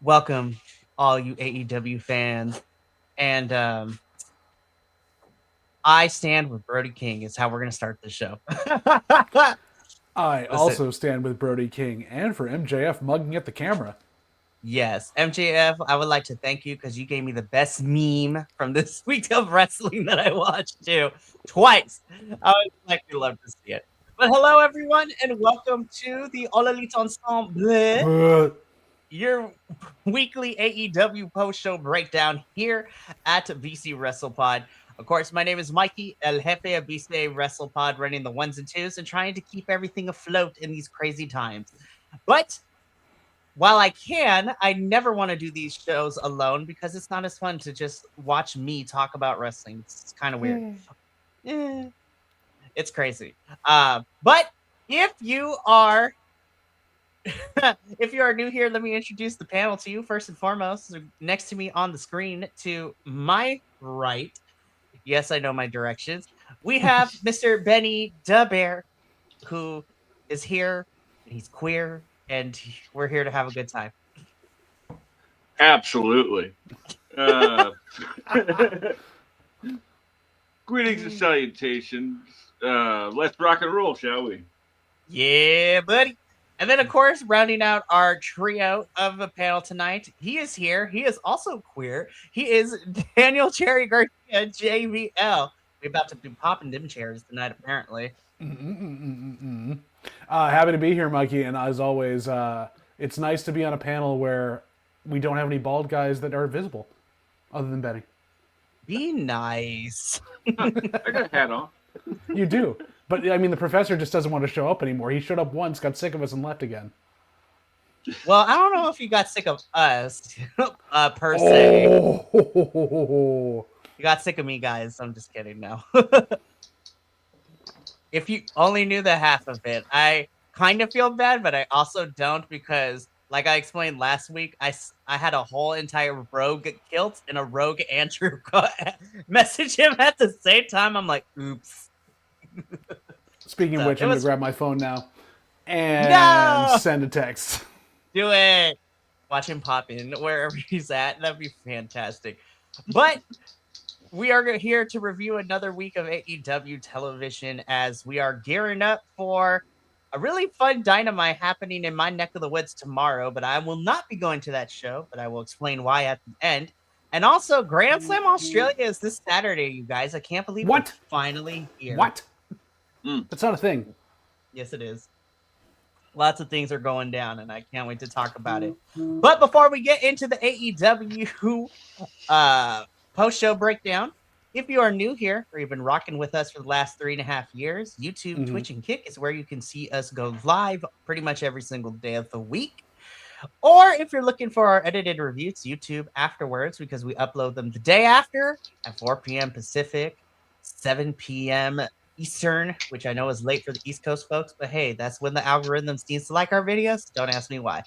Welcome, all you AEW fans. And I stand with Brody King is how we're going to start the show. I Listen, also stand with Brody King and for MJF mugging at the camera. yes, MJF, I would like to thank you because you gave me the best meme from this week of wrestling that I watched too. Twice. I would like to love to see it. But hello, everyone, and welcome to the All Elite Ensemble, your weekly AEW Post-Show Breakdown here at BC WrestlePod. Of course, my name is Mikey, El Jefe of BC WrestlePod, running the ones and twos and trying to keep everything afloat in these crazy times. But while I can, I never want to do these shows alone because it's not as fun to just watch me talk about wrestling. It's kind of weird. Eh, it's crazy. But if you are if you are new here, let me introduce the panel to you. First and foremost, next to me on the screen to my right, yes, I know my directions. We have Mr. Benny DeBear, who is here. He's queer, and we're here to have a good time. Absolutely. Greetings and salutations. Let's rock and roll, shall we? Yeah, buddy. And then, of course, rounding out our trio of the panel tonight, he is here. He is also queer. He is Daniel Cherry Garcia, JVL. We're about to be popping them chairs tonight, apparently. Happy to be here, Mikey, and as always, it's nice to be on a panel where we don't have any bald guys that are visible, other than Benny. Be nice. I got a hat on. You do, but I mean, the professor just doesn't want to show up anymore. He showed up once, got sick of us, and left again. Well, I don't know if you got sick of us, per se. Oh, You got sick of me, guys. I'm just kidding now. If you only knew the half of it, I kind of feel bad, but I also don't because, like I explained last week, I had a whole entire rogue kilt and a rogue Andrew message him at the same time. I'm like, oops. Speaking of which, I'm going to grab my phone now and No! send a text. Do it. Watch him pop in wherever he's at. That'd be fantastic. But we are here to review another week of AEW television as we are gearing up for a really fun Dynamite happening in my neck of the woods tomorrow. But I will not be going to that show, but I will explain why at the end. And also, Grand Slam Australia is this Saturday, you guys. I can't believe What? it's finally here. What? That's not a thing. Yes, it is. Lots of things are going down, and I can't wait to talk about it. But before we get into the AEW post-show breakdown, if you are new here or you've been rocking with us for the last 3.5 years, YouTube, Twitch, and Kick is where you can see us go live pretty much every single day of the week. Or if you're looking for our edited reviews, YouTube afterwards, because we upload them the day after at 4 p.m. Pacific, 7 p.m. Eastern, which I know is late for the East Coast folks, but hey, that's when the algorithm seems to like our videos. Don't ask me why.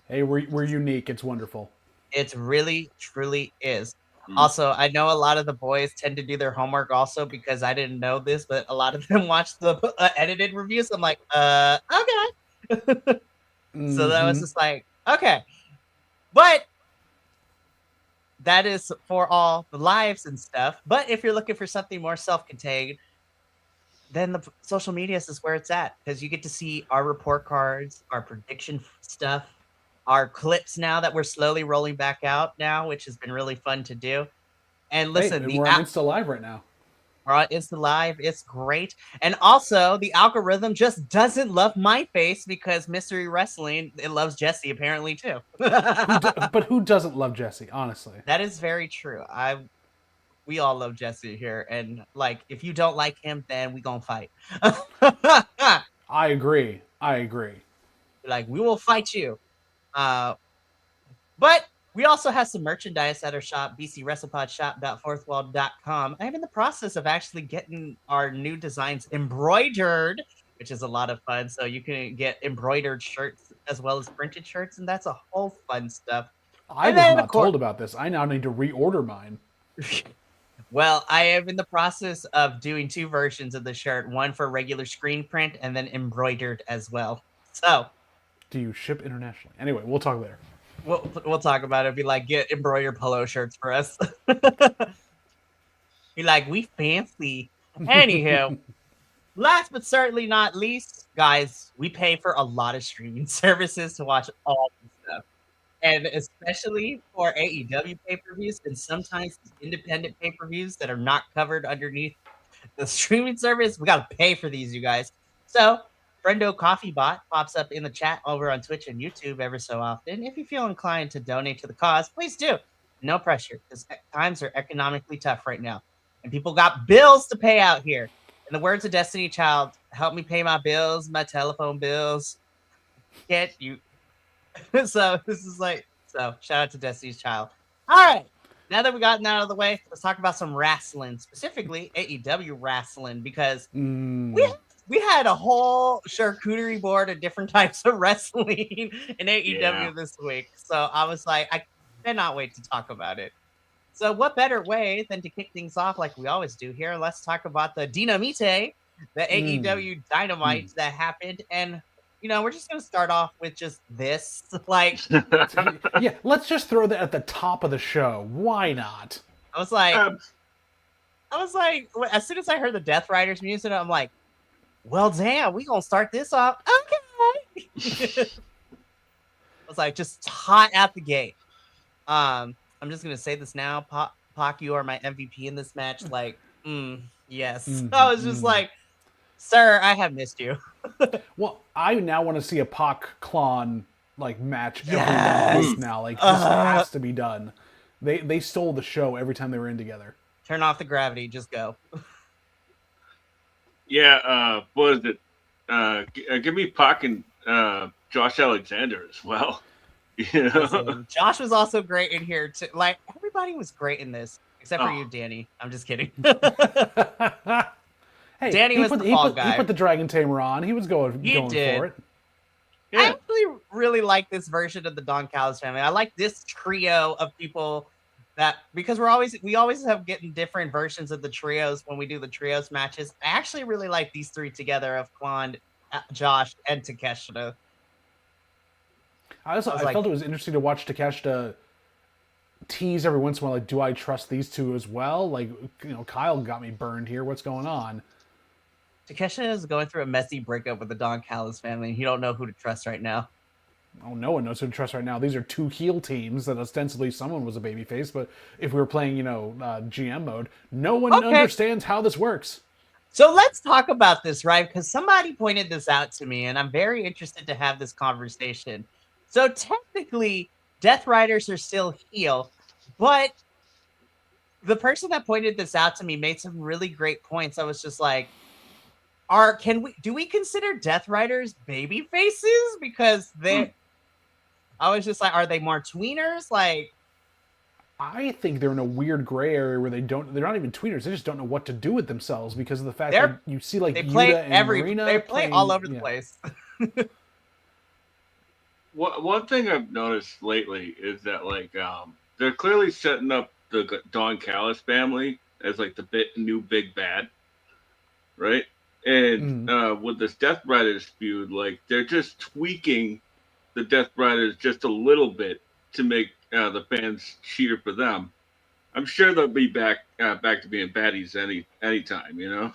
Hey, we're unique. It's wonderful. It really, truly is. Also, I know a lot of the boys tend to do their homework also because I didn't know this, but a lot of them watch the edited reviews. I'm like, okay. So that was just like, okay. But that is for all the lives and stuff. But if you're looking for something more self-contained, then the social media is where it's at because you get to see our report cards, our prediction stuff, our clips now that we're slowly rolling back out now, which has been really fun to do. And listen, we're on Insta Live right now. We're on Insta Live. It's great. And also, the algorithm just doesn't love my face because Mystery Wrestling, it loves Jesse apparently too. But who doesn't love Jesse, honestly? That is very true. We all love Jesse here. And like, if you don't like him, then we gonna fight. I agree. Like, we will fight you. But we also have some merchandise at our shop, bcwrestlepodshop.fourthwall.com. I'm in the process of actually getting our new designs embroidered, which is a lot of fun. So you can get embroidered shirts as well as printed shirts, and that's a whole fun stuff. I was not told about this. I now need to reorder mine. Well, I am in the process of doing 2 versions of the shirt, one for regular screen print and then embroidered as well. So, do you ship internationally? Anyway, we'll talk later. We'll talk about it. Be like, get embroider polo shirts for us. Be like, we fancy. Anywho, last but certainly not least, guys, we pay for a lot of streaming services to watch all this stuff. And especially for AEW pay-per-views and sometimes independent pay-per-views that are not covered underneath the streaming service, we got to pay for these, you guys. So, Friendo Coffee Bot pops up in the chat over on Twitch and YouTube ever so often. If you feel inclined to donate to the cause, please do. No pressure, because times are economically tough right now. And people got bills to pay out here. In the words of Destiny Child, help me pay my bills, my telephone bills. Can't you? So this is like, so shout out to Destiny's Child. All right. Now that we gotten that out of the way, let's talk about some wrestling, specifically AEW wrestling, because we had a whole charcuterie board of different types of wrestling in AEW this week. So I was like, I cannot wait to talk about it. So what better way than to kick things off like we always do here? Let's talk about the Dynamite, the AEW Dynamite that happened. And, you know, we're just going to start off with just this. Like, yeah, let's just throw that at the top of the show. Why not? I was like, as soon as I heard the Death Riders music, I'm like, well, damn, we going to start this off. Okay. I was like, just hot out the gate. I'm just going to say this now. Pac, you are my MVP in this match. Like, yes. I was just like, sir, I have missed you. Well, I now want to see a Pac Klon like match every week now. Like, this has to be done. They stole the show every time they were in together. Turn off the gravity. Just go. Yeah, what is it? Give me Pac and Josh Alexander as well. You know? Listen, Josh was also great in here too. Like, everybody was great in this, except for you, Danny. I'm just kidding. Hey, Danny was the fall guy. He put the Dragon Tamer on. He was going for it. Yeah. I actually really like this version of the Don Callis family. I like this trio of people that, because we always have getting different versions of the trios when we do the trios matches. I actually really like these three together of Klon, Josh, and Takeshita. I felt it was interesting to watch Takeshita tease every once in a while, like, do I trust these two as well? Like, you know, Kyle got me burned here. What's going on? Takeshita is going through a messy breakup with the Don Callis family. You don't know who to trust right now. Oh, no one knows who to trust right now. These are two heel teams that ostensibly someone was a babyface, but if we were playing, GM mode, no one understands how this works. So let's talk about this, right? Because somebody pointed this out to me, and I'm very interested to have this conversation. So technically, Death Riders are still heel, but the person that pointed this out to me made some really great points. I was just like, do we consider Death Riders baby faces? Because I was just like, are they more tweeners? Like, I think they're in a weird gray area where they're not even tweeners. They just don't know what to do with themselves because of the fact that you see like Yuta and Marina. They play all over the place. One thing I've noticed lately is that they're clearly setting up the Don Callis family as like the new big bad, right? And with this Death Riders feud, like they're just tweaking the Death Riders just a little bit to make the fans cheer for them. I'm sure they'll be back to being baddies anytime, you know.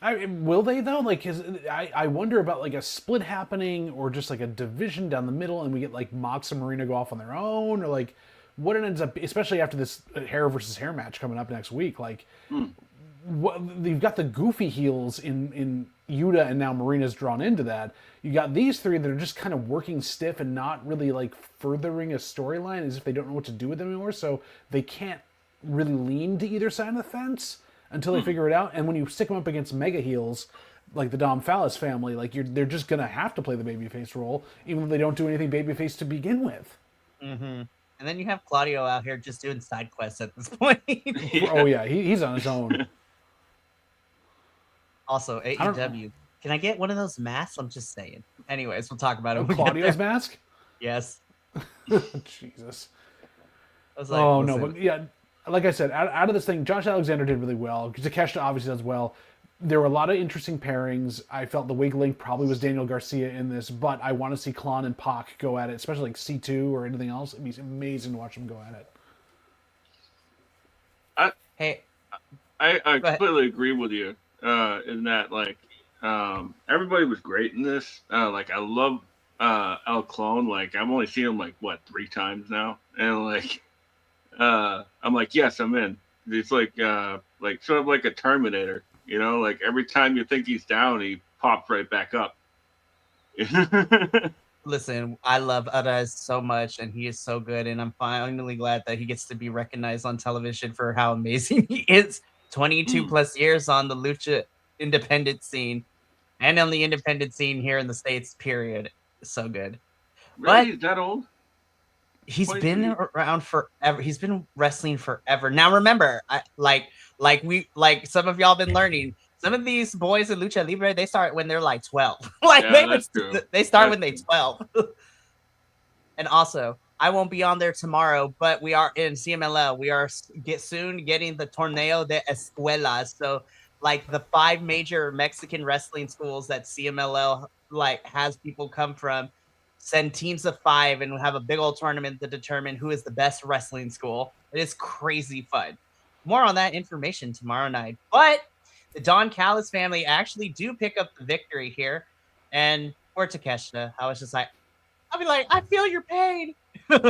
Will they though? Like, I wonder about like a split happening or just like a division down the middle, and we get like Mox and Marina go off on their own, or like what it ends up, especially after this hair versus hair match coming up next week. Like, you've got the goofy heels in Yuta, and now Marina's drawn into that. You got these three that are just kind of working stiff and not really like furthering a storyline, as if they don't know what to do with them anymore. So they can't really lean to either side of the fence until they figure it out. And when you stick them up against mega heels, like the Dom Fallis family, like they're just going to have to play the babyface role, even though they don't do anything babyface to begin with. Mm-hmm. And then you have Claudio out here just doing side quests at this point. Oh, yeah. He's on his own. Also, AEW. Can I get one of those masks? I'm just saying. Anyways, we'll talk about it. Claudio's mask? Yes. Jesus. I was like, no, but yeah. Like I said, out of this thing, Josh Alexander did really well. Takeshita obviously does well. there were a lot of interesting pairings. I felt the weak link probably was Daniel Garcia in this, but I want to see Klon and Pac go at it, especially like C2 or anything else. It'd be amazing to watch them go at it. I completely agree with you in that, like, everybody was great in this. Like, I love El Clone. Like, I've only seen him, like, 3 times now? And, like, I'm like, yes, I'm in. It's like sort of like a Terminator, you know? Like, every time you think he's down, he pops right back up. Listen, I love Aras so much, and he is so good, and I'm finally glad that he gets to be recognized on television for how amazing he is. 22 plus years on the lucha independent scene, and on the independent scene here in the States, period. So good. Really? He's that old? He's been around forever. He's been wrestling forever. Now remember, like some of y'all been learning. Some of these boys in Lucha Libre, they start when they're like 12. Like they start when they're 12. And also, I won't be on there tomorrow, but we are in CMLL. We are soon getting the Torneo de Escuelas. So like the 5 major Mexican wrestling schools that CMLL like has people come from, send teams of 5 and have a big old tournament to determine who is the best wrestling school. It is crazy fun. More on that information tomorrow night. But the Don Callis family actually do pick up the victory here. And for Takeshita, I was just like, I'll be like, I feel your pain. You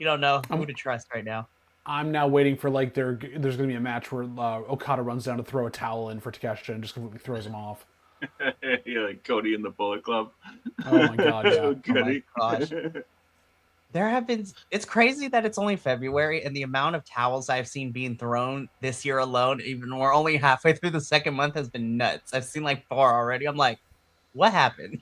don't know who to trust right now. I'm now waiting for like there's going to be a match where Okada runs down to throw a towel in for Takeshita and just completely throws him off. Yeah, like Cody in the Bullet Club. Oh my god, yeah. Oh my gosh. It's crazy that it's only February and the amount of towels I've seen being thrown this year alone, even we're only halfway through the second month, has been nuts. I've seen like 4 already. I'm like, what happened?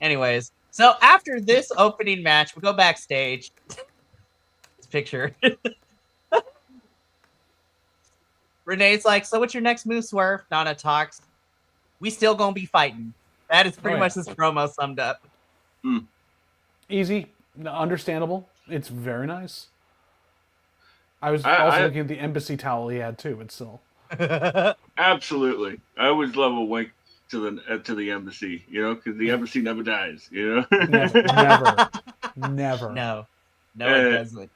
Anyways, so after this opening match, we go backstage. This picture. Renee's like, so what's your next move, Swerve? Nana talks. We still gonna be fighting. That is pretty much this promo summed up. Easy, understandable. It's very nice. I was also looking at the embassy towel he had too, but still. Absolutely, I always love a wink to the embassy, you know, because the embassy never dies, you know. Never. No, it doesn't.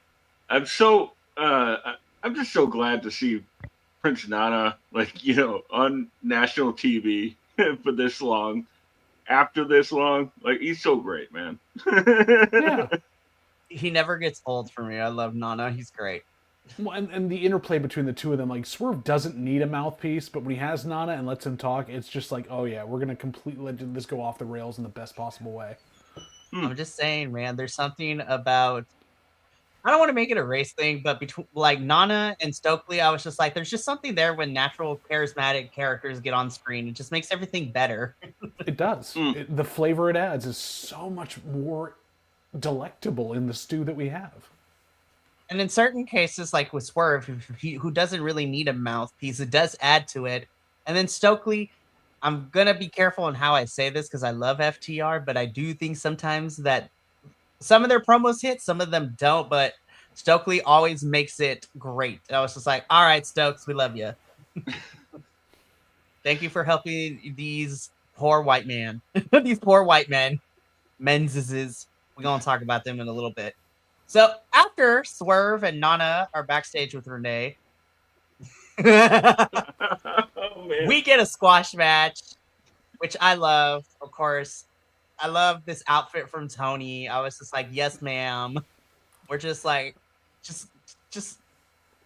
I'm just so glad to see Prince Nana, like, you know, on national TV for this long. After this long, like, he's so great, man. Yeah. He never gets old for me. I love Nana. He's great. Well, and the interplay between the two of them, like, Swerve doesn't need a mouthpiece, but when he has Nana and lets him talk, it's just like, oh yeah, we're going to completely let this go off the rails in the best possible way. I'm just saying, man, there's something about, I don't want to make it a race thing, but between like Nana and Stokely, I was just like, there's just something there when natural charismatic characters get on screen. It just makes everything better. It does. The flavor it adds is so much more delectable in the stew that we have. And in certain cases, like with Swerve, who doesn't really need a mouthpiece, it does add to it. And then Stokely, I'm going to be careful on how I say this because I love FTR, but I do think sometimes that some of their promos hit, some of them don't, but Stokely always makes it great. I was just like, all right, Stokes, we love you. Thank you for helping these poor white men. These poor white men. Menses. We're going to talk about them in a little bit. So after Swerve and Nana are backstage with Renee, we get a squash match, which I love, of course. I love this outfit from Tony. I was just like, yes, ma'am. We're just like, just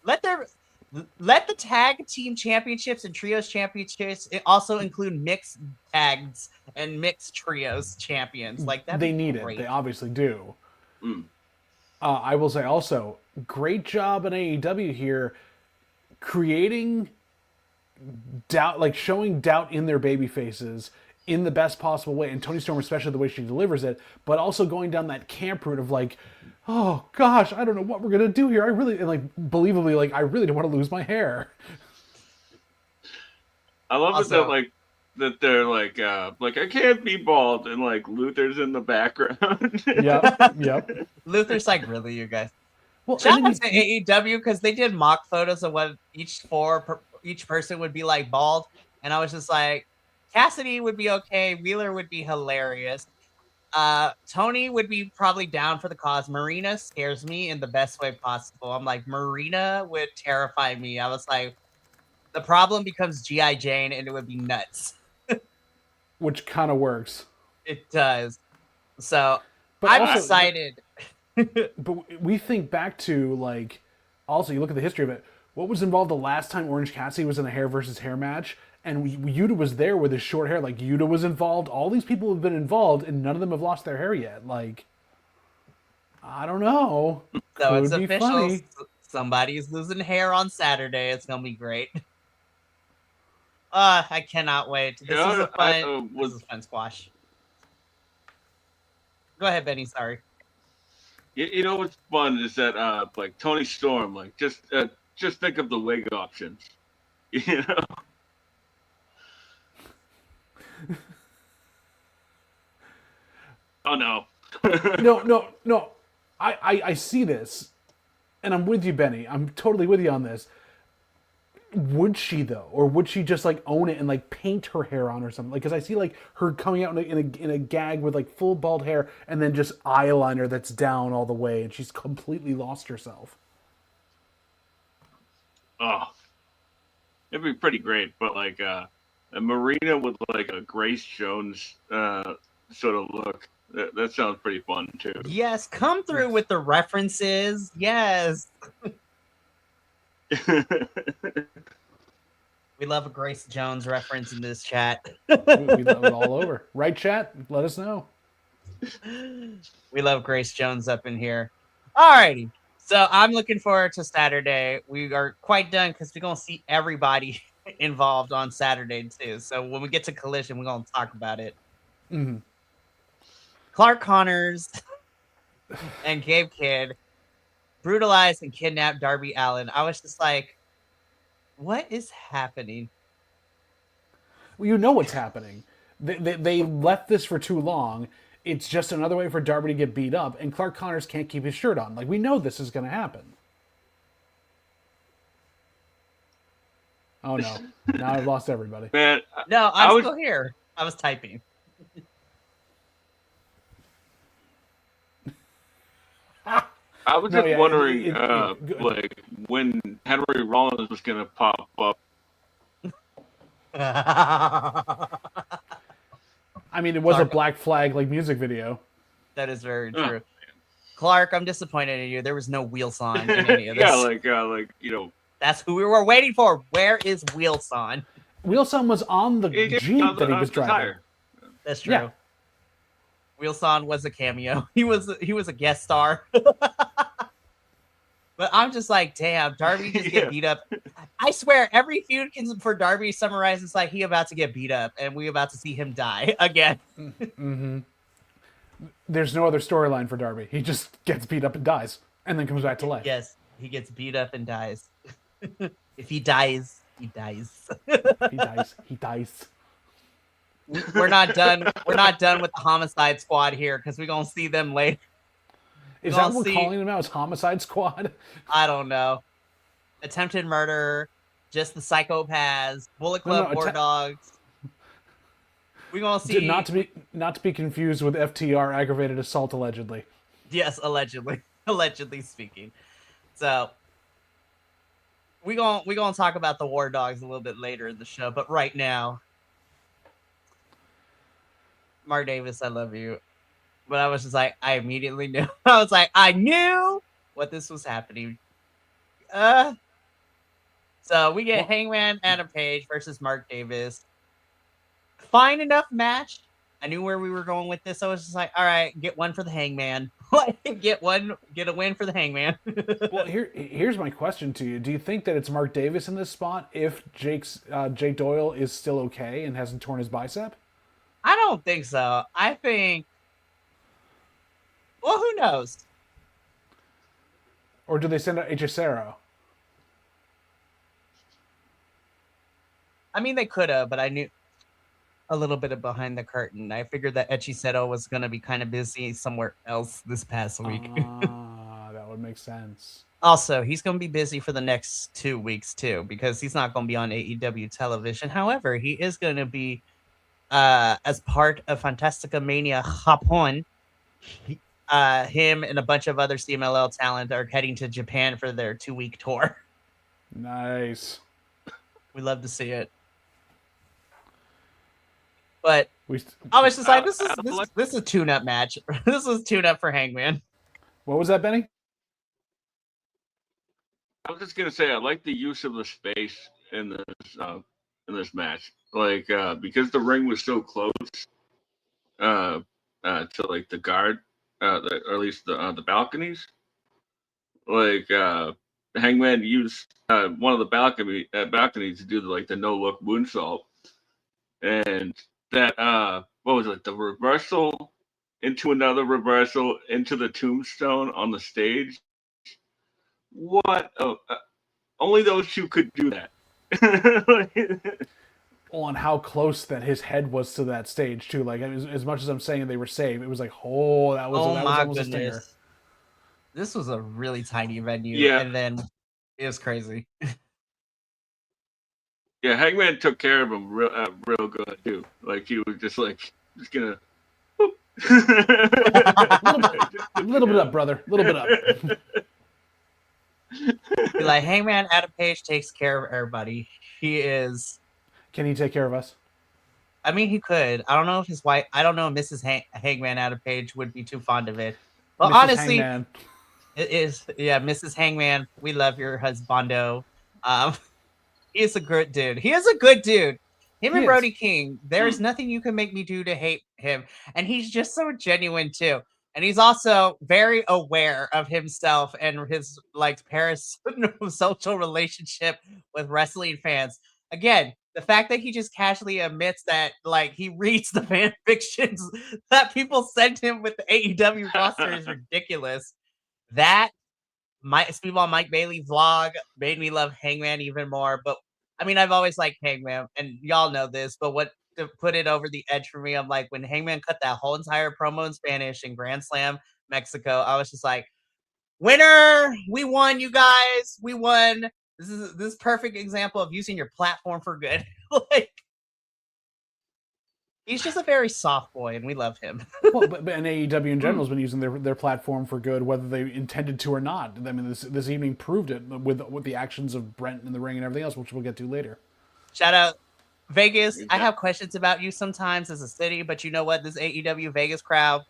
let the tag team championships and trios championships also include mixed tags and mixed trios champions. Like that. They need it. They obviously do. I will say also, great job in AEW here, creating doubt, like showing doubt in their baby faces in the best possible way, and Toni Storm, especially the way she delivers it, but also going down that camp route of like, oh gosh, I don't know what we're gonna do here. I really, and like, believably, like, I really don't want to lose my hair. I love it that they're like I can't be bald, and like Luther's in the background. Yep. Luther's like, really, you guys? Well, shout out to AEW because they did mock photos of what each each person would be like bald, and I was just like, Cassidy would be okay, Wheeler would be hilarious. Tony would be probably down for the cause. Marina scares me in the best way possible. I'm like, Marina would terrify me. I was like, the problem becomes G.I. Jane, and it would be nuts. Which kind of works. It does. So But I'm also, excited. But we think back to, like, also you look at the history of it. What was involved the last time Orange Cassidy was in a hair versus hair match? And Yuta was there with his short hair. Like, Yuta was involved. All these people have been involved, and none of them have lost their hair yet. Like, I don't know. So Could it's be official. funny. Somebody's losing hair on Saturday. It's gonna be great. I cannot wait. This is a fun squash. Go ahead, Benny. Sorry. You know what's fun is that like Tony Storm, like just think of the wig options. You know. Oh no. No. I see this, and I'm with you, Benny. I'm totally with you on this. Would she though, or would she just like own it and like paint her hair on or something? Like, because I see like her coming out in a gag with like full bald hair and then just eyeliner that's down all the way, and she's completely lost herself. Oh, it'd be pretty great, but like a Marina with like a Grace Jones sort of look. That sounds pretty fun too. Yes, come through with the references. Yes. We love a Grace Jones reference in this chat. We love it all over. Right, chat? Let us know. We love Grace Jones up in here. Alrighty. So I'm looking forward to Saturday. We are quite done because we're going to see everybody involved on Saturday too. So when we get to Collision, we're going to talk about it. Mm-hmm. Clark Connors and Gabe Kidd brutalized and kidnapped Darby Allin. I was just like, what is happening? Well, you know what's happening. They left this for too long. It's just another way for Darby to get beat up, and Clark Connors can't keep his shirt on. Like, we know this is going to happen. Oh, no. Now I've lost everybody. Man, No, I'm still here. I was typing. I was just wondering, like, when Henry Rollins was going to pop up. I mean, it was Clark, a Black Flag, like, music video. That is very true. Clark, I'm disappointed in you. There was no Wheelson in any of this. like, you know. That's who we were waiting for. Where is Wheelson? Wheelson was on the Jeep that he was driving. That's true. Yeah. Wheelson was a cameo. He was a guest star. But I'm just like, damn, Darby just get beat up. I swear, every feud for Darby summarizes like he about to get beat up, and we about to see him die again. Mm-hmm. There's no other storyline for Darby. He just gets beat up and dies, and then comes back to life. Yes, he gets beat up and dies. If he dies, he dies. He dies. We're not done. We're not done with the Homicide Squad here because we're gonna see them later. Is that what we're calling them now? Is Homicide Squad? I don't know. Attempted murder, just the psychopaths, Bullet Club, War Dogs. We're gonna see. Not to be confused with FTR, aggravated assault, allegedly. Yes, allegedly speaking. So we're gonna talk about the War Dogs a little bit later in the show, but right now, Mark Davis, I love you. But I was just like, I immediately knew. I was like, I knew what this was happening. So we get Hangman Adam Page versus Mark Davis. Fine enough match. I knew where we were going with this. I was just like, all right, get one for the Hangman. Get a win for the Hangman. Well, here's my question to you. Do you think that it's Mark Davis in this spot if Jake Doyle is still okay and hasn't torn his bicep? I don't think so. I think... Well, who knows? Or do they send out Hechicero? I mean, they could have, but I knew a little bit of behind the curtain. I figured that Hechicero was going to be kind of busy somewhere else this past week. That would makes sense. Also, he's going to be busy for the next 2 weeks too, because he's not going to be on AEW television. However, he is going to be as part of Fantastica Mania Japón. Him and a bunch of other CMLL talent are heading to Japan for their 2-week tour. Nice. We love to see it. But We I was just like, this is a tune-up match. This is tune-up for Hangman. What was that, Benny? I was just gonna say I like the use of the space in this match, like because the ring was so close to like the guard, or at least the balconies. Like Hangman used one of the balconies to do the no look moonsault, and that what was it? The reversal into another reversal into the tombstone on the stage. What? Oh, only those two could do that. On how close that his head was to that stage too. Like as much as I'm saying they were safe, it was like, oh, that was almost a stinger. This was a really tiny venue, Yeah. and then it was crazy. Yeah, Hangman took care of him real good too. Like he was just gonna. A little bit up, brother. A little bit up. Be like, Hangman Adam Page takes care of everybody. He is. Can he take care of us? I mean, he could. I don't know if his wife. I don't know if Mrs. Hangman Adam Page would be too fond of it. But Mrs. honestly, Hangman. it is. Yeah, Mrs. Hangman. We love your husbando. He is a good dude. He is a good dude. Him and Brody King. There's nothing you can make me do to hate him, and he's just so genuine too. And he's also very aware of himself and his parasocial relationship with wrestling fans. Again, the fact that he just casually admits that he reads the fan fictions that people send him with the AEW roster is ridiculous. That Speedball Mike Bailey vlog made me love Hangman even more. But I mean, I've always liked Hangman, and y'all know this. But what to put it over the edge for me, I'm like, when Hangman cut that whole entire promo in Spanish in Grand Slam Mexico, I was just like, winner, we won, you guys, we won. This is perfect example of using your platform for good. He's just a very soft boy, and we love him. Well, but and AEW in general has been using their platform for good, whether they intended to or not. I mean, this evening proved it with the actions of Brent in the ring and everything else, which we'll get to later. Shout out Vegas. I have questions about you sometimes as a city, but you know what? This AEW Vegas crowd,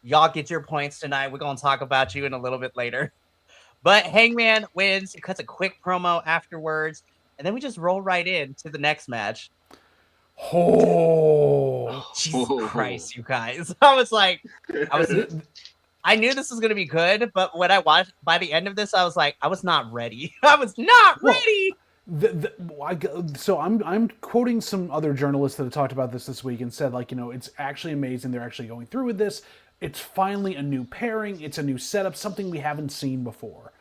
y'all get your points tonight. We're going to talk about you in a little bit later. But Hangman wins. He cuts a quick promo afterwards, and then we just roll right into the next match. Oh, Jesus Christ, you guys. I knew this was going to be good, but when I watched, by the end of this, I was like, I was not ready. I was not ready. So I'm quoting some other journalists that have talked about this week and said, it's actually amazing. They're actually going through with this. It's finally a new pairing. It's a new setup, something we haven't seen before.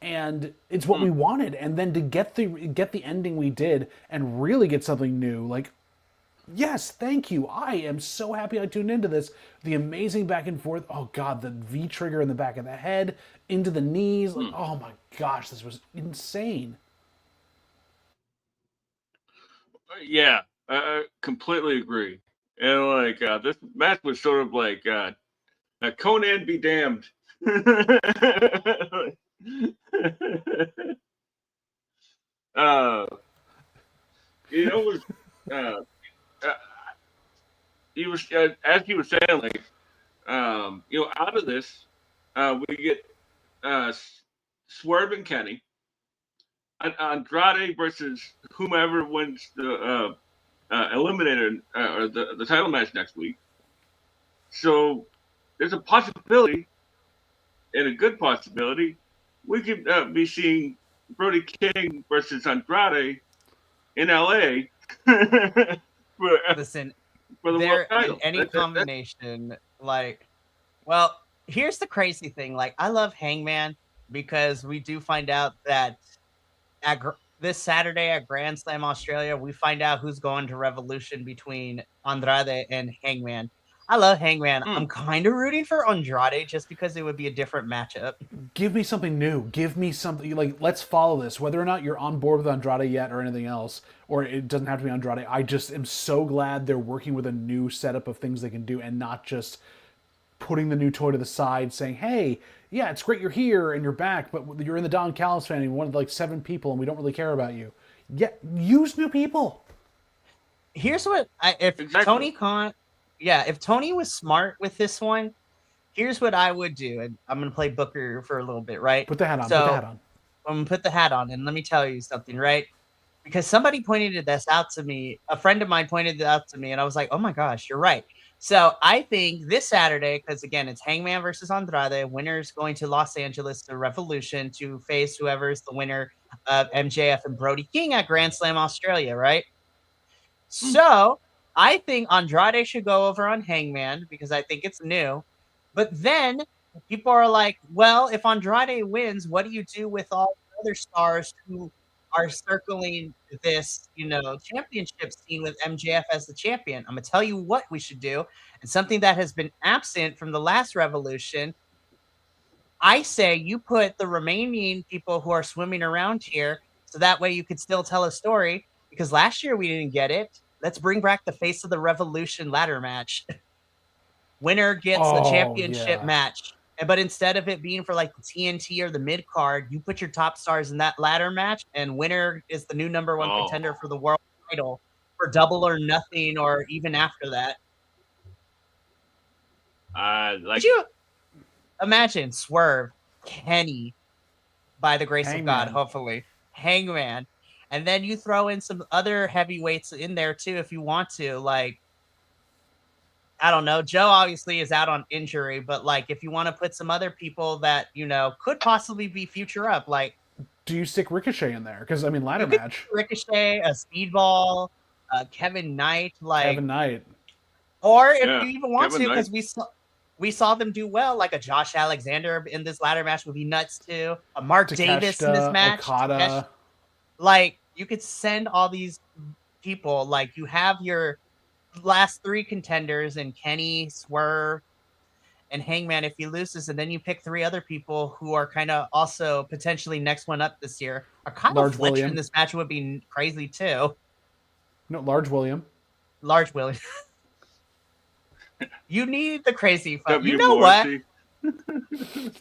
And it's what we wanted. And then to get the ending we did and really get something new, yes, thank you. I am so happy I tuned into this. The amazing back and forth. Oh, God, the V-trigger in the back of the head, into the knees. Oh, my gosh, this was insane. Yeah, I completely agree. And, this match was sort of like Conan be damned. He was as he was saying, out of this, we get Swerve and Kenny, Andrade versus whomever wins the Eliminator or the title match next week. So there's a possibility, and a good possibility, we could be seeing Brody King versus Andrade in LA. Listen, for the there title. in any combination, well, here's the crazy thing. I love Hangman because we do find out that this Saturday at Grand Slam Australia, we find out who's going to Revolution between Andrade and Hangman. I love Hangman. Mm. I'm kind of rooting for Andrade just because it would be a different matchup. Give me something new. Give me something like, let's follow this. Whether or not you're on board with Andrade yet or anything else, or it doesn't have to be Andrade. I just am so glad they're working with a new setup of things they can do and not just putting the new toy to the side saying, hey, yeah, it's great you're here and you're back, but you're in the Don Callis family, one of like 7 people, and we don't really care about you. Yeah, use new people. Here's what if Exactly. Tony Khan, if Tony was smart with this one, here's what I would do, and I'm gonna play Booker for a little bit, right? Put the hat on. So put the hat on. I'm gonna put the hat on, and let me tell you something, right? Because somebody pointed this out to me, a friend of mine pointed it out to me, and I was like, oh my gosh, you're right. So I think this Saturday, because again, it's Hangman versus Andrade. Winner's going to Los Angeles to Revolution to face whoever's the winner of MJF and Brody King at Grand Slam Australia, right? So I think Andrade should go over on Hangman because I think it's new. But then people are like, well, if Andrade wins, what do you do with all the other stars who are circling this, championship scene with MJF as the champion? I'm going to tell you what we should do. And something that has been absent from the last Revolution, I say you put the remaining people who are swimming around here so that way you could still tell a story. Because last year we didn't get it. Let's bring back the Face of the Revolution ladder match. Winner gets the championship match. But instead of it being for like the TNT or the mid card, you put your top stars in that ladder match, and winner is the new number 1 contender for the world title for Double or Nothing, or even after that. Could you imagine Swerve, Kenny, by the grace of God, hopefully, Hangman. And then you throw in some other heavyweights in there too if you want to. Like, I don't know. Joe obviously is out on injury, but like if you want to put some other people that, could possibly be future up, like. Do you stick Ricochet in there? Because, I mean, ladder match. Ricochet, a Speedball, Kevin Knight. Kevin Knight. Or if you even want Kevin to, because we saw them do well, like a Josh Alexander in this ladder match would be nuts too. A Mark Davis in this match. Okada. Like, you could send all these people. Like, you have your last 3 contenders and Kenny, Swerve, and Hangman if he loses, and then you pick 3 other people who are kind of also potentially next one up this year. A Kyle Fletcher in this match would be crazy too. No, Large William. You need the crazy fun. You know what?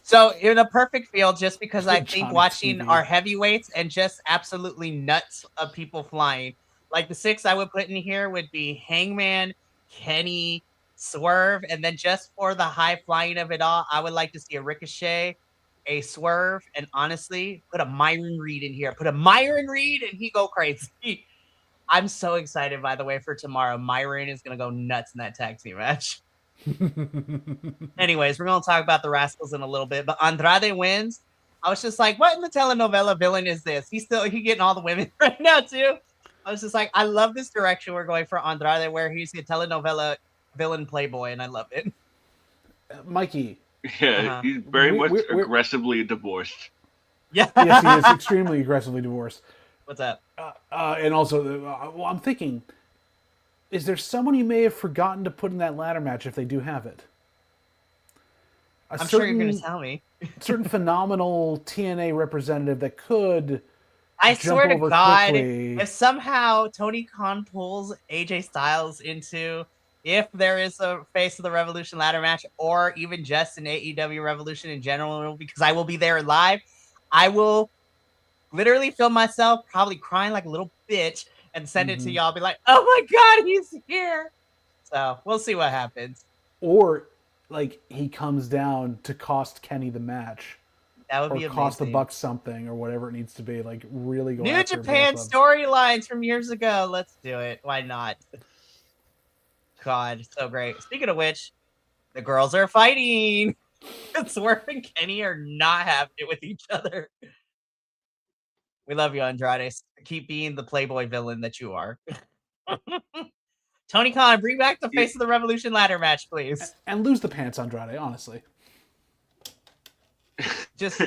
So in a perfect field, just because I think watching our heavyweights and just absolutely nuts of people flying, like the 6 I would put in here would be Hangman, Kenny, Swerve, and then just for the high flying of it all, I would like to see a Ricochet, a Swerve, and honestly, put a Myron Reed in here. Put a Myron Reed and he go crazy. I'm so excited, by the way, for tomorrow. Myron is going to go nuts in that tag team match. Anyways, we're going to talk about the Rascals in a little bit, but Andrade wins. I was just like, what in the telenovela villain is this? He's getting all the women right now too. I was just like, I love this direction we're going for Andrade, where he's a telenovela villain playboy, and I love it. Mikey. Yeah, he's very much aggressively divorced. Yeah. Yes, he is extremely aggressively divorced. What's up? And also, I'm thinking, is there someone you may have forgotten to put in that ladder match if they do have it? I'm sure you're going to tell me. Certain phenomenal TNA representative that could. I swear to God, quickly. If somehow Tony Khan pulls AJ Styles into, if there is a Face of the Revolution ladder match, or even just an AEW Revolution in general, because I will be there live, I will literally film myself probably crying like a little bitch and send it to y'all. Be like, oh my God, he's here. So we'll see what happens. Or like he comes down to cost Kenny the match. That would be amazing. Cost the Bucks something or whatever it needs to be. Like really go New Japan storylines from years ago. Let's do it. Why not? God, so great. Speaking of which, the girls are fighting. Swerve and Kenny are not having it with each other. We love you, Andrade. Keep being the playboy villain that you are. Tony Khan, bring back the Face of the Revolution ladder match, please. And lose the pants, Andrade, honestly. Just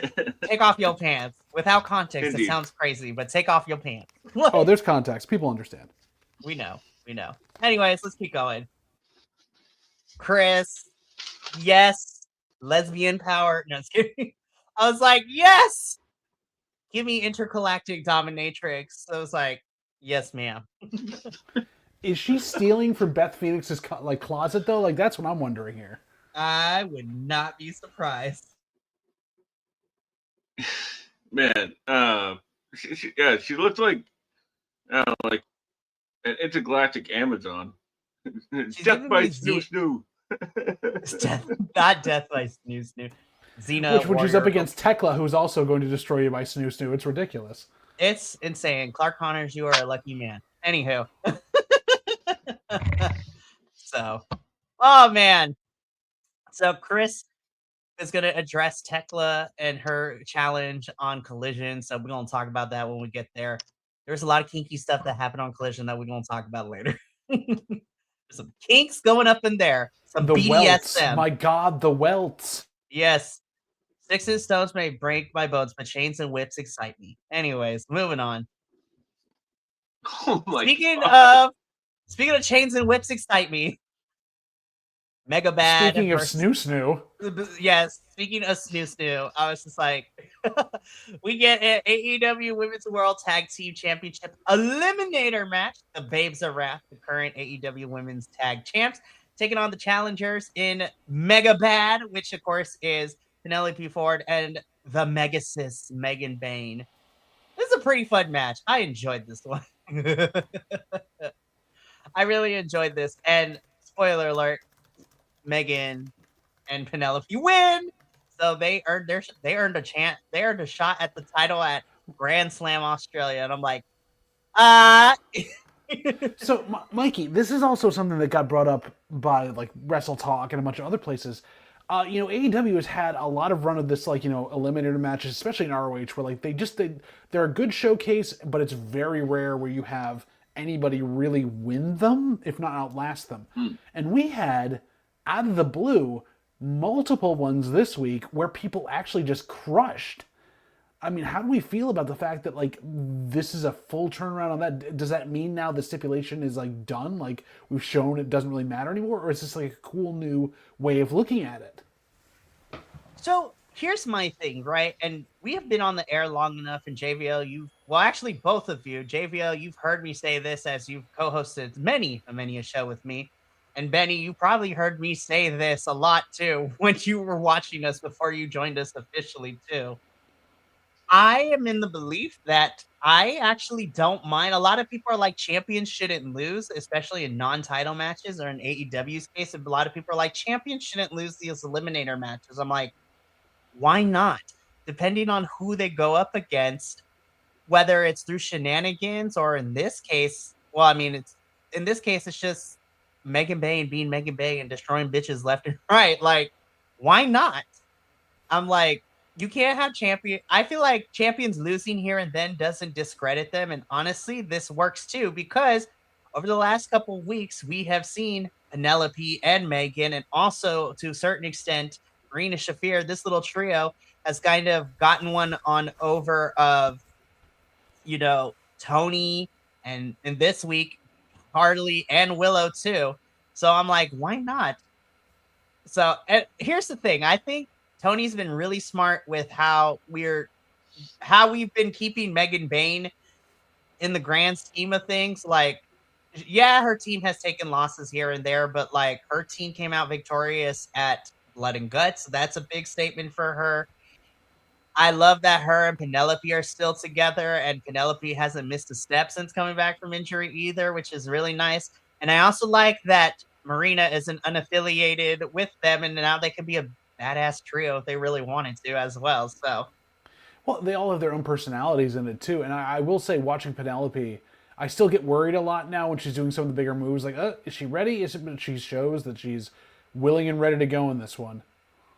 take off your pants. Without context, it sounds crazy, but take off your pants. Oh, there's context. People understand. We know. Anyways, let's keep going. Chris, yes, lesbian power. No, just kidding. I was like, yes, give me intergalactic dominatrix. I was like, yes, ma'am. Is she stealing from Beth Phoenix's closet though? Like that's what I'm wondering here. I would not be surprised. Man, she looks like like an intergalactic Amazon. She's Death giving by me Snoo. not death by Snoo. Xena, Which is up warrior. against Tekla, who's also going to destroy you by Snoo. It's ridiculous. It's insane. Clark Connors, you are a lucky man. Anywho. So, oh man. So Chris is going to address Tekla and her challenge on Collision. So we're going to talk about that when we get there. There's a lot of kinky stuff that happened on Collision that we're going to talk about later. There's some kinks going up in there. Some The BDSM. welts. My God, the welts. Yes. Sticks and stones may break my bones, but chains and whips excite me. Anyways, moving on. Oh my Speaking God. of chains and whips excite me. Mega Bad. Speaking of Snoo. Yes, speaking of Snoo, I was just like, we get an AEW Women's World Tag Team Championship Eliminator match. The Babes of Wrath, the current AEW Women's Tag Champs, taking on the challengers in Mega Bad, which of course is Penelope Ford and the Mega Sis Megan Bayne. This is a pretty fun match. I enjoyed this one. I really enjoyed this. And spoiler alert, Megan and Penelope win. So they earned a shot at the title at Grand Slam Australia. And I'm like, So, Mikey, this is also something that got brought up by like Wrestle Talk and a bunch of other places. AEW has had a lot of run of this, eliminator matches, especially in ROH, where they're a good showcase, but it's very rare where you have anybody really win them, if not outlast them. And we had, out of the blue, multiple ones this week where people actually just crushed. I mean, how do we feel about the fact that this is a full turnaround on that? Does that mean now the stipulation is done? Like we've shown it doesn't really matter anymore, or is this a cool new way of looking at it? So here's my thing, right? And we have been on the air long enough, and JVL, actually both of you, JVL, you've heard me say this as you've co-hosted many a show with me. And Benny, you probably heard me say this a lot too when you were watching us before you joined us officially too. I am in the belief that I actually don't mind. A lot of people are like, champions shouldn't lose, especially in non-title matches or in AEW's case. A lot of people are like, champions shouldn't lose these eliminator matches. I'm like, why not? Depending on who they go up against, whether it's through shenanigans or in this case, it's just Megan Bayne being Megan Bayne and destroying bitches left and right. Like, why not? I'm like, you can't have champion. I feel like champions losing here and then doesn't discredit them. And honestly, this works too, because over the last couple of weeks, we have seen Penelope and Megan, and also to a certain extent, Marina Shafir. This little trio has kind of gotten one on over of, Tony and this week, Harley and Willow too. So I'm like, why not? So here's the thing. I think Tony's been really smart with how we've been keeping Megan Bayne in the grand scheme of things. Like, yeah, her team has taken losses here and there, but her team came out victorious at Blood and Guts. So that's a big statement for her. I love that her and Penelope are still together, and Penelope hasn't missed a step since coming back from injury either, which is really nice. And I also like that Marina isn't unaffiliated with them, and now they can be a badass trio if they really wanted to as well. So, well, they all have their own personalities in it too. And I will say, watching Penelope, I still get worried a lot now when she's doing some of the bigger moves. Like, is she ready? She shows that she's willing and ready to go in this one.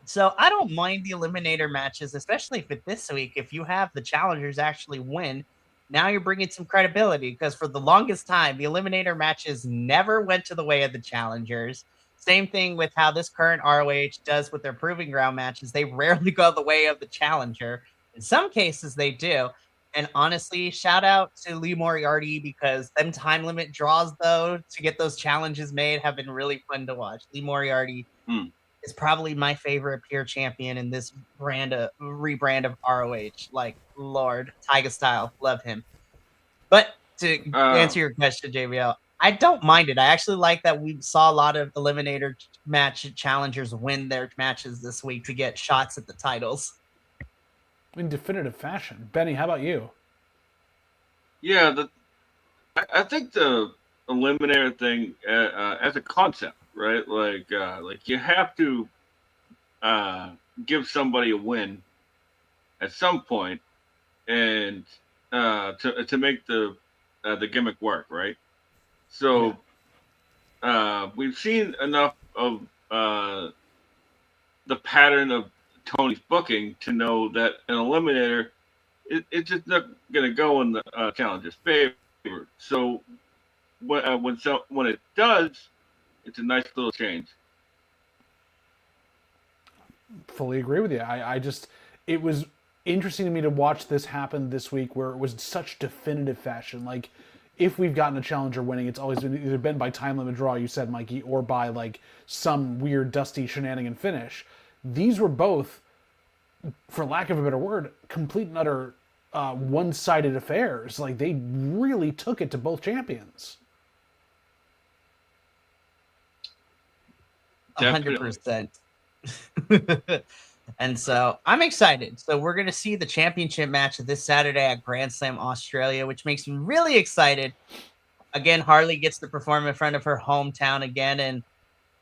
So I don't mind the eliminator matches, especially if it's this week. If you have the challengers actually win, now you're bringing some credibility, because for the longest time, the eliminator matches never went to the way of the challengers. Same thing with how this current ROH does with their proving ground matches. They rarely go the way of the challenger. In some cases, they do. And honestly, shout out to Lee Moriarty because them time limit draws, though, to get those challenges made have been really fun to watch. Lee Moriarty is probably my favorite pure champion in this rebrand of ROH. Like, Lord, Tiger Style, love him. But to answer your question, JBL, I don't mind it. I actually like that we saw a lot of Eliminator match challengers win their matches this week to get shots at the titles. In definitive fashion. Benny, how about you? Yeah, I think the Eliminator thing as a concept, right? Like you have to give somebody a win at some point, and to make the gimmick work, right? So we've seen enough of the pattern of Tony's booking to know that an eliminator it's just not going to go in the challenger's favor. So when it does, it's a nice little change. Fully agree with you. It was interesting to me to watch this happen this week where it was such definitive fashion. Like, if we've gotten a challenger winning, it's always either been by time limit draw, you said, Mikey, or by like some weird dusty shenanigan finish. These were both, for lack of a better word, complete and utter one-sided affairs. Like, they really took it to both champions. 100%. And so I'm excited. So we're going to see the championship match this Saturday at Grand Slam Australia, which makes me really excited. Again, Harley gets to perform in front of her hometown again. And,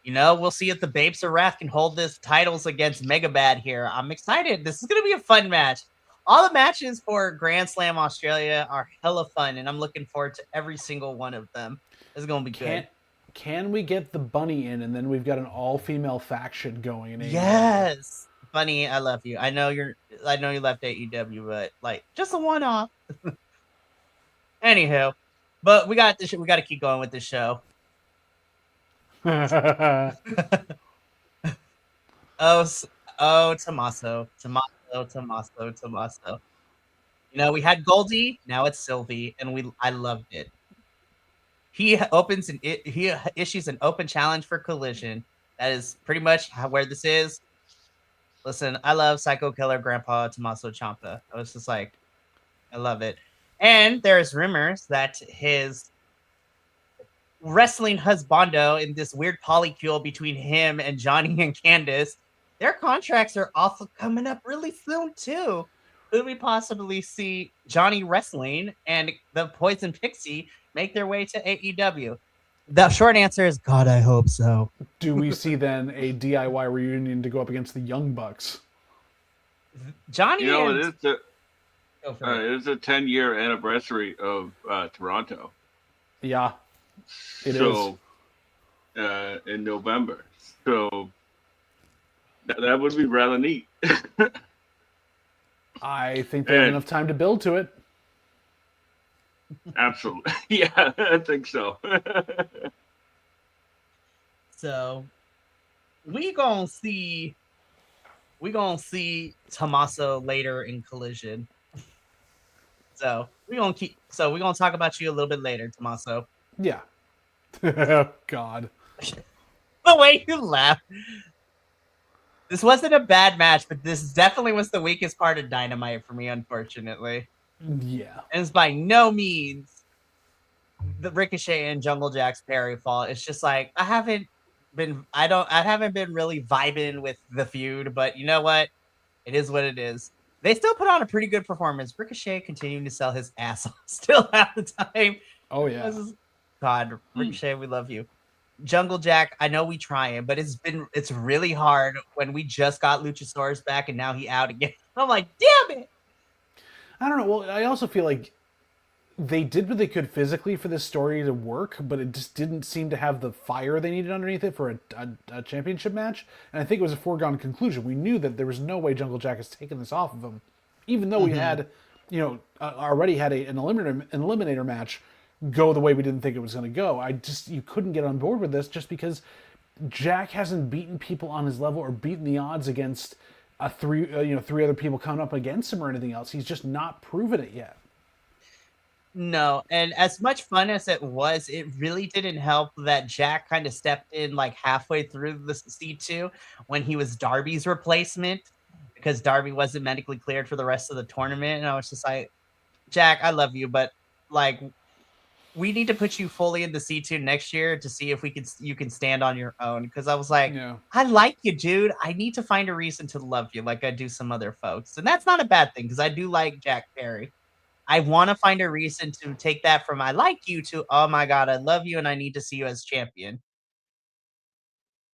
we'll see if the Babes of Wrath can hold this titles against Megabad here. I'm excited. This is going to be a fun match. All the matches for Grand Slam Australia are hella fun, and I'm looking forward to every single one of them. It's going to be good. Can we get the Bunny in, and then we've got an all-female faction going in AEW? Yes. Bunny, I love you. I know you left AEW, but like just a one-off. Anywho, but we got to keep going with this show. Tommaso. We had Goldie, now it's Sylvie, and I loved it. He issues an open challenge for Collision. That is pretty much where this is. Listen, I love Psycho Killer Grandpa Tommaso Ciampa. I was just like, I love it. And there's rumors that his wrestling husbando in this weird polycule between him and Johnny and Candice, their contracts are also coming up really soon too. Could we possibly see Johnny wrestling and the Poison Pixie make their way to AEW? The short answer is, God, I hope so. Do we see then a DIY reunion to go up against the Young Bucks? Johnny, it is a 10-year anniversary of Toronto. Yeah, it is. In November. So that would be rather neat. I think they have enough time to build to it. Absolutely. Yeah, I think so. So we gonna see Tommaso later in Collision. So we're gonna talk about you a little bit later, Tommaso. Yeah. Oh, God. The way you laugh. This wasn't a bad match, but this definitely was the weakest part of Dynamite for me, unfortunately. Yeah. And it's by no means the Ricochet and Jungle Jack's parry fault. It's just like I haven't been really vibing with the feud, but you know what? It is what it is. They still put on a pretty good performance. Ricochet continuing to sell his ass off still half the time. Oh yeah. God, Ricochet, we love you. Jungle Jack, I know we trying, but it's really hard when we just got Luchasaurus back and now he out again. I'm like, damn it. I don't know. Well, I also feel like they did what they could physically for this story to work, but it just didn't seem to have the fire they needed underneath it for a championship match. And I think it was a foregone conclusion. We knew that there was no way Jungle Jack has taken this off of him, even though we had, already had an eliminator match go the way we didn't think it was going to go. You couldn't get on board with this just because Jack hasn't beaten people on his level or beaten the odds against three other people coming up against him or anything else. He's just not proven it yet. No, and as much fun as it was, it really didn't help that Jack kind of stepped in like halfway through the C2 when he was Darby's replacement because Darby wasn't medically cleared for the rest of the tournament. And I was just like, Jack, I love you, but like we need to put you fully in the C2 next year to see if you can stand on your own. Because I was like, Yeah. I like you, dude. I need to find a reason to love you like I do some other folks. And that's not a bad thing because I do like Jack Perry. I want to find a reason to take that from I like you to, oh my God, I love you and I need to see you as champion.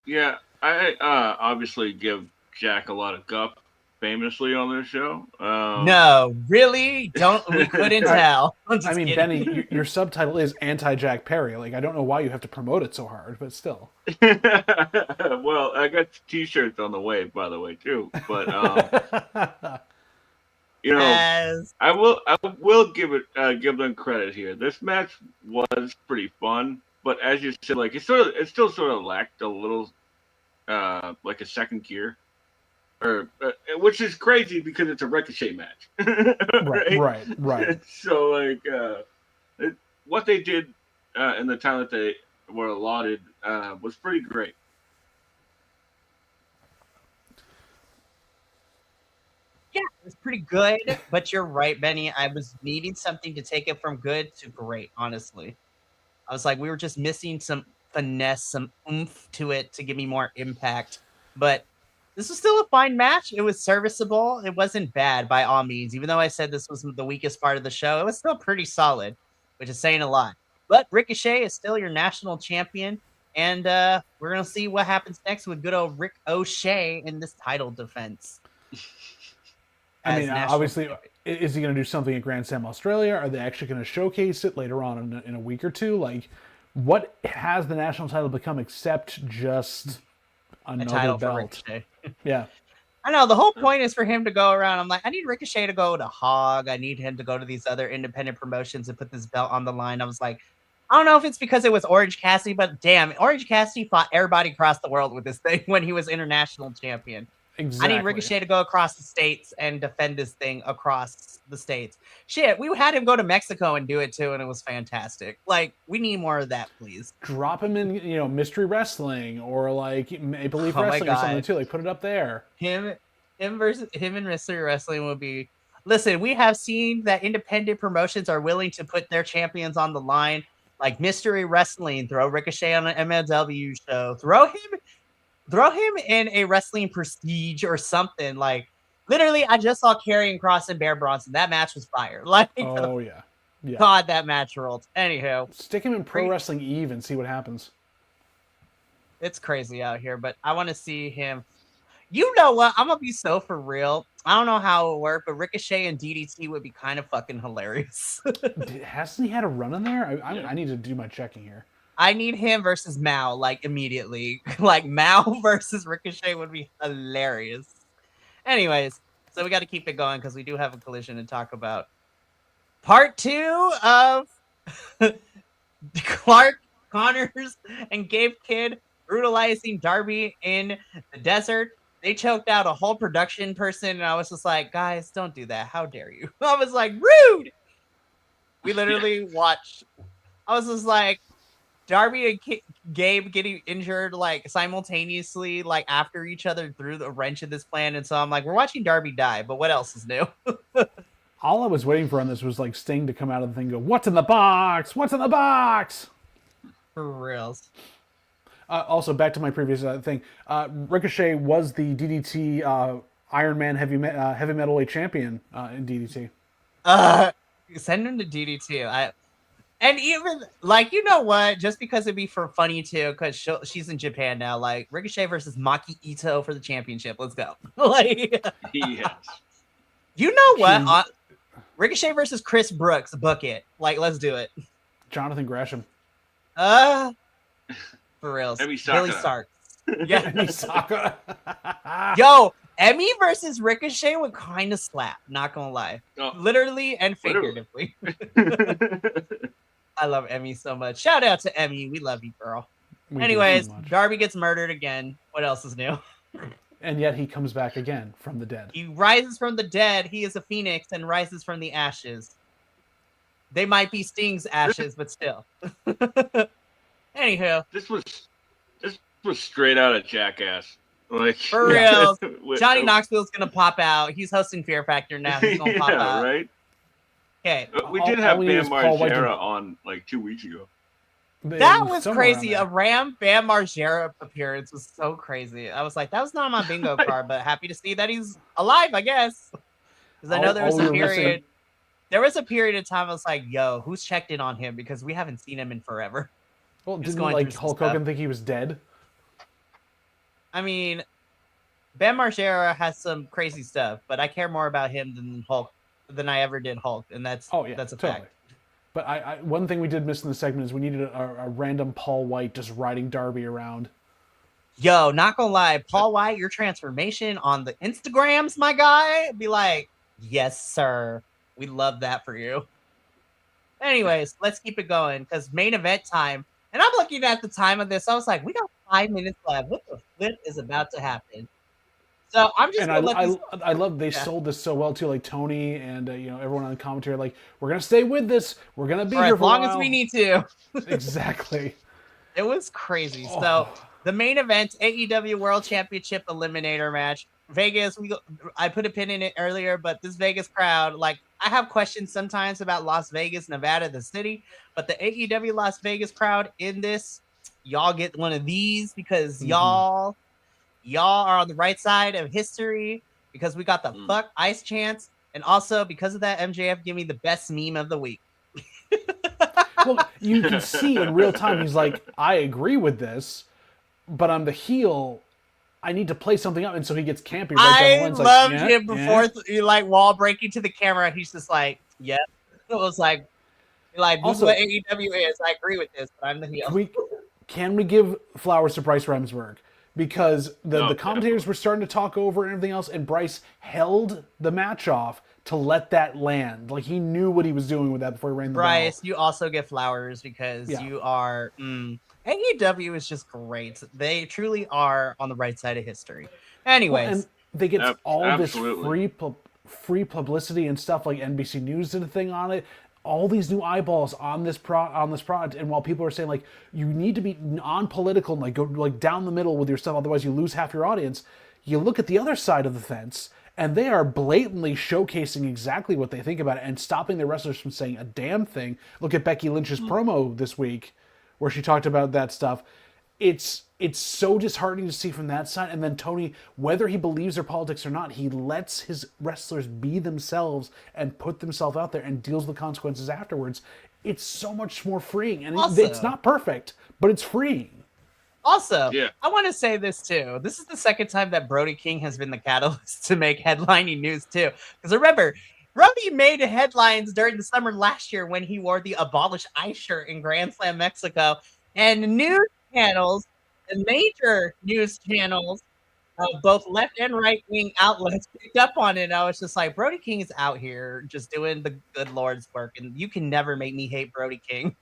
Yeah, I obviously give Jack a lot of guff famously on this show. No, really? We couldn't tell. I mean, Benny, your subtitle is anti-Jack Perry. Like, I don't know why you have to promote it so hard, but still. Well, I got T-shirts on the way, by the way, too. But Yes. I will give them credit here. This match was pretty fun, but as you said, like it still sort of lacked a little like a second gear, or which is crazy because it's a Ricochet match. Right. So like what they did in the time that they were allotted was pretty great. Yeah, it was pretty good, but you're right, Benny. I was needing something to take it from good to great, honestly. I was like, we were just missing some finesse, some oomph to it to give me more impact. But this was still a fine match. It was serviceable. It wasn't bad by all means. Even though I said this was the weakest part of the show, it was still pretty solid, which is saying a lot. But Ricochet is still your national champion. And we're going to see what happens next with good old Rick O'Shea in this title defense. I mean, obviously, is he going to do something at Grand Slam Australia? Are they actually going to showcase it later on in a week or two? Like, what has the national title become except just another title belt? For Ricochet. Yeah. I know the whole point is for him to go around. I'm like, I need Ricochet to go to Hog. I need him to go to these other independent promotions and put this belt on the line. I was like, I don't know if it's because it was Orange Cassidy, but damn, Orange Cassidy fought everybody across the world with this thing when he was international champion. Exactly. I need Ricochet to go across the states and defend this thing across the states. Shit, we had him go to Mexico and do it too, and it was fantastic. Like, we need more of that, please. Drop him in, Mystery Wrestling or like Maple Leaf Wrestling or something too. Like, put it up there. Him in Mystery Wrestling will be. Listen, we have seen that independent promotions are willing to put their champions on the line, like Mystery Wrestling. Throw Ricochet on an MLW show. Throw him in a Wrestling Prestige or something. Like, literally, I just saw Karrion Kross and Bear Bronson. That match was fire. Like, oh yeah. God, that match rolled. Anywho, stick him in Pro Wrestling Eve and see what happens. It's crazy out here, but I want to see him. You know what? I'm gonna be so for real. I don't know how it would work, but Ricochet and DDT would be kind of fucking hilarious. Hasn't he had a run in there? I need to do my checking here. I need him versus Mao, like, immediately. Like, Mao versus Ricochet would be hilarious. Anyways, so we got to keep it going because we do have a collision to talk about. Part 2 of Clark Connors and Gabe Kidd brutalizing Darby in the desert. They choked out a whole production person, and I was just like, guys, don't do that. How dare you? I was like, rude! We literally watched. I was just like, Darby and Gabe getting injured like simultaneously, like after each other threw the wrench in this plan. And so I'm like, we're watching Darby die, but what else is new? All I was waiting for on this was like Sting to come out of the thing and go, "What's in the box? What's in the box?" For reals. Also, back to my previous thing. Ricochet was the DDT Iron Man heavy metalweight champion in DDT. Send him to DDT. And even, like, you know what? Just because it'd be for funny, too, because she's in Japan now. Like, Ricochet versus Maki Ito for the championship. Let's go. Like, yes. You know what? Ricochet versus Chris Brooks. Book it. Like, let's do it. Jonathan Gresham. For real. Billy Starks. Yeah. Emi Saka. Yo, Emmy versus Ricochet would kind of slap. Not gonna lie. Oh. Literally and figuratively. I love Emmy so much. Shout out to Emmy. We love you, girl. Anyways, Darby gets murdered again. What else is new? And yet he comes back again from the dead. He rises from the dead. He is a phoenix and rises from the ashes. They might be Sting's ashes, but still. Anywho, this was straight out of Jackass. Like for real, Johnny Knoxville's gonna pop out. He's hosting Fear Factor now. He's gonna pop out. Right. Okay. We did have Bam Margera on like 2 weeks ago. That was crazy. A Bam Margera appearance was so crazy. I was like, that was not on my bingo card, but happy to see that he's alive, I guess. Because I know there was a period. There was a period of time I was like, yo, who's checked in on him? Because we haven't seen him in forever. Well, didn't like Hulk Hogan think he was dead? I mean, Bam Margera has some crazy stuff, but I care more about him than I ever did Hulk, and that's a fact. But I one thing we did miss in the segment is we needed a random Paul White just riding Darby around. Yo, not gonna lie, Paul White, your transformation on the Instagrams, my guy, be like, yes, sir. We love that for you. Anyways, let's keep it going because main event time. And I'm looking at the time of this. I was like, we got 5 minutes left. What the flip is about to happen? So I'm just. And I love they sold this so well too. Like Tony and everyone on the commentary, like we're gonna stay with this. We're gonna be here for as long as we need to. Exactly. It was crazy. Oh. So the main event, AEW World Championship Eliminator match. Vegas, I put a pin in it earlier, but this Vegas crowd, like, I have questions sometimes about Las Vegas, Nevada, the city, but the AEW Las Vegas crowd in this, y'all get one of these because y'all are on the right side of history because we got the fuck ice chance, and also because of that, MJF give me the best meme of the week. Well, you can see in real time, he's like, I agree with this, but I'm the heel. I need to play something up, and so he gets campy. Right I loved him before, like wall breaking to the camera. He's just like, "Yeah." It was like this also, is what AEW is. I agree with this, but I'm the heel. Can we give flowers to Bryce Remsburg because the commentators were starting to talk over and everything else, and Bryce held the match off to let that land. Like he knew what he was doing with that before he rang the bell. Bryce, you also get flowers because you are. AEW is just great. They truly are on the right side of history. Anyways, and they get all this free publicity and stuff. Like NBC News did a thing on it. All these new eyeballs on this product. And while people are saying like you need to be non-political and like go like down the middle with your stuff, otherwise you lose half your audience. You look at the other side of the fence, and they are blatantly showcasing exactly what they think about it and stopping their wrestlers from saying a damn thing. Look at Becky Lynch's promo this week, where she talked about that stuff. It's so disheartening to see from that side. And then Tony, whether he believes their politics or not, he lets his wrestlers be themselves and put themselves out there and deals with the consequences afterwards. It's so much more freeing. And it's not perfect, but it's freeing. Also, I want to say this too. This is the second time that Brody King has been the catalyst to make headlining news too. Because remember, Brody made headlines during the summer last year when he wore the Abolish Ice shirt in Grand Slam, Mexico. And news channels, the major news channels of both left and right wing outlets picked up on it. I was just like, Brody King is out here just doing the good Lord's work. And you can never make me hate Brody King.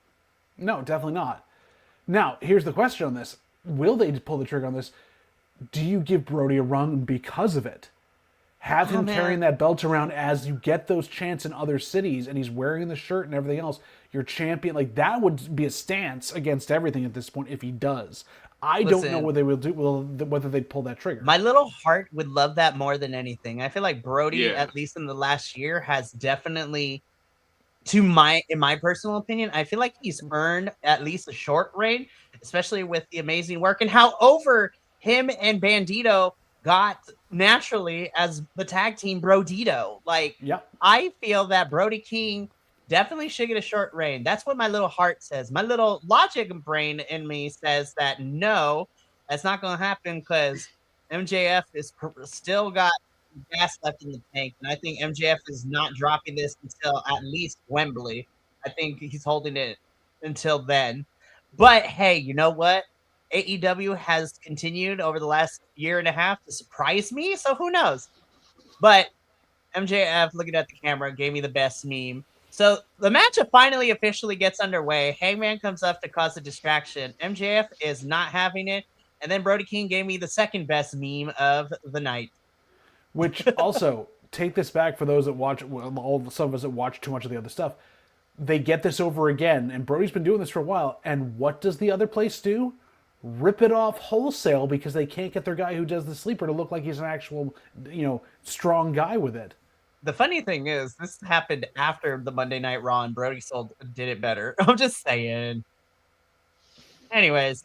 No, definitely not. Now, here's the question on this. Will they pull the trigger on this? Do you give Brody a run because of it? Have him carrying that belt around as you get those chants in other cities, and he's wearing the shirt and everything else. Your champion, like that would be a stance against everything at this point if he does. I don't know what they will do, whether they pull that trigger. My little heart would love that more than anything. I feel like Brody, at least in the last year, has definitely, in my personal opinion, I feel like he's earned at least a short reign, especially with the amazing work and how over him and Bandito got naturally as the tag team Brodito. Like, I feel that Brody King definitely should get a short reign. That's what my little heart says. My little logic brain in me says that no, that's not going to happen because MJF is still got gas left in the tank. And I think MJF is not dropping this until at least Wembley. I think he's holding it until then. But hey, you know what? AEW has continued over the last year and a half to surprise me, so who knows? But MJF, looking at the camera, gave me the best meme. So the match finally officially gets underway. Hangman comes up to cause a distraction. MJF is not having it. And then Brody King gave me the second best meme of the night. Which also, take this back for those that watch, some of us that watch too much of the other stuff. they get this over again, and Brody's been doing this for a while. And what does the other place do? Rip it off wholesale because they can't get their guy who does the sleeper to look like he's an actual, strong guy with it. The funny thing is, this happened after the Monday Night Raw, and Brody did it better. I'm just saying. Anyways.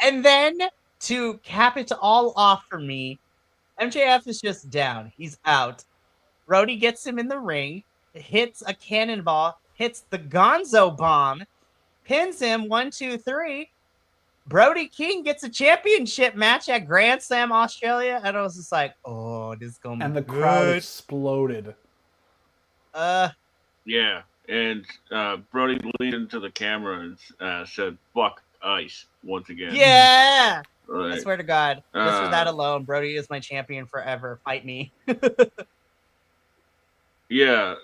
And then, to cap it all off for me, MJF is just down. He's out. Brody gets him in the ring, hits a cannonball, hits the Gonzo bomb, pins him 1, 2, 3. Brody King gets a championship match at Grand Slam Australia, and I was just like, "Oh, this is gonna And be the crowd good." exploded. Yeah, and Brody leaned into the camera and said, "Fuck ice" once again. Yeah. Right. I swear to God, just for that alone, Brody is my champion forever. Fight me. Yeah.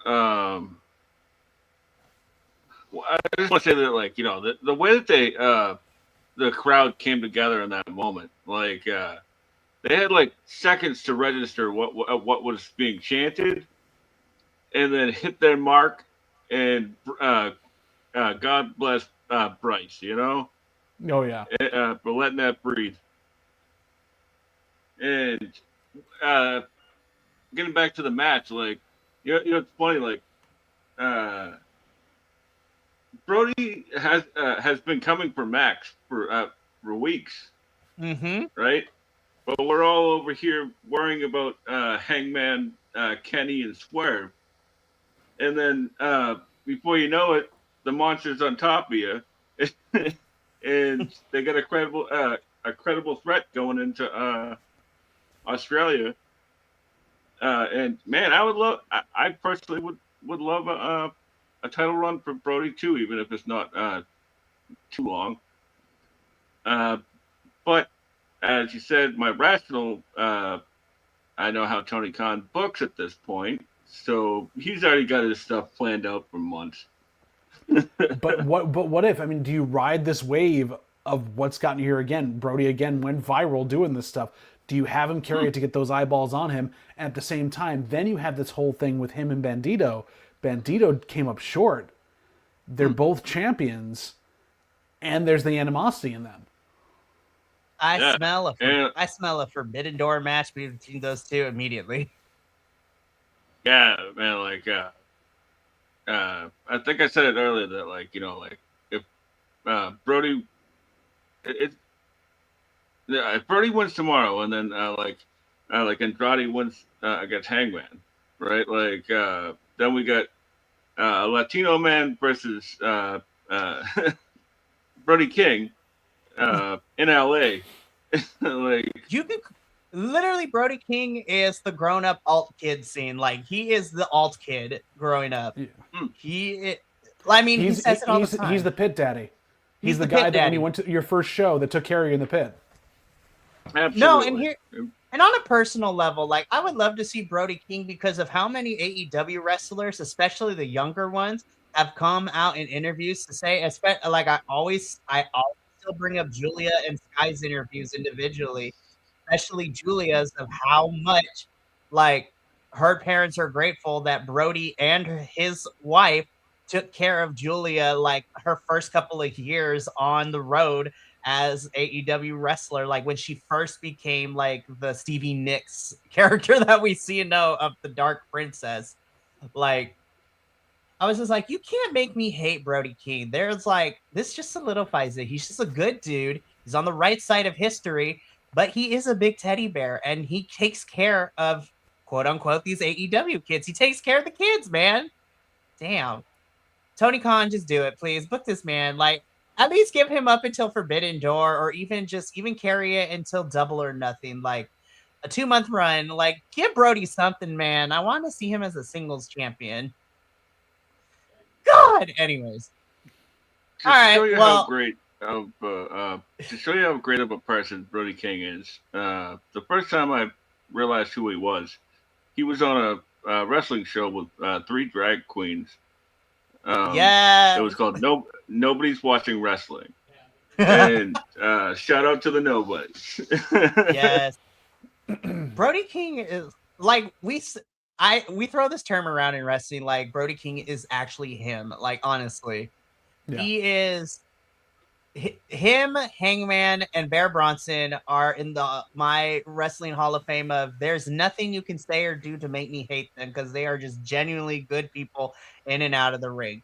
Well, I just want to say that, like, the way that the crowd came together in that moment, like, they had like seconds to register what was being chanted, and then hit their mark, and God bless Bryce, Oh yeah. for letting that breathe. And getting back to the match, like, it's funny, like, Brody has been coming for Max for weeks, right? But we're all over here worrying about Hangman, Kenny, and Swerve, and then before you know it, the monster's on top of you, and they got a credible threat going into Australia. And man, I personally would love a title run for Brody too, even if it's not too long. But as you said, my rational, I know how Tony Khan books at this point, so he's already got his stuff planned out for months. But what if? I mean, do you ride this wave of what's gotten here again? Brody again went viral doing this stuff. Do you have him carry it to get those eyeballs on him? And at the same time, then you have this whole thing with him and Bandito. Bandito came up short. They're both champions, and there's the animosity in them. I smell a Forbidden Door match between those two immediately. Yeah, man. Like, I think I said it earlier that, like, if Brody, if Brody wins tomorrow, and then like Andrade wins against Hangman, right? Like, then we got a Latino man versus Brody King in LA. Like, You could literally, Brody King is the grown-up alt kid scene. Like, he is the alt kid growing up. Yeah. He says it all the time. He's the pit daddy. He's the guy that when you went to your first show that took care of you in the pit. Absolutely. No, and on a personal level, like, I would love to see Brody King because of how many AEW wrestlers, especially the younger ones, have come out in interviews to say, like, I always still bring up Julia and Sky's interviews individually, especially Julia's, of how much, like, her parents are grateful that Brody and his wife took care of Julia, like, her first couple of years on the road as AEW wrestler, like when she first became like the Stevie Nicks character that we see and know of the Dark Princess. Like, I was just like, you can't make me hate Brody King. There's like, this just solidifies it. He's just a good dude. He's on the right side of history, but he is a big teddy bear, and he takes care of, quote unquote, these AEW kids. He takes care of the kids, man. Damn. Tony Khan, just do it, please. Book this man. Like, at least give him up until Forbidden Door, or even carry it until Double or Nothing, like a 2-month run. Like, give Brody something, man. I want to see him as a singles champion. God. Anyways, all right. Well, to show you how great of a person Brody King is, the first time I realized who he was on a wrestling show with 3 drag queens. It was called Nobody's Watching Wrestling. And shout out to the Nobodies. Yes. Brody King is like, we throw this term around in wrestling like Brody King is actually him. Like honestly, he is him, Hangman, and Bear Bronson are in my wrestling Hall of Fame of there's nothing you can say or do to make me hate them because they are just genuinely good people in and out of the ring.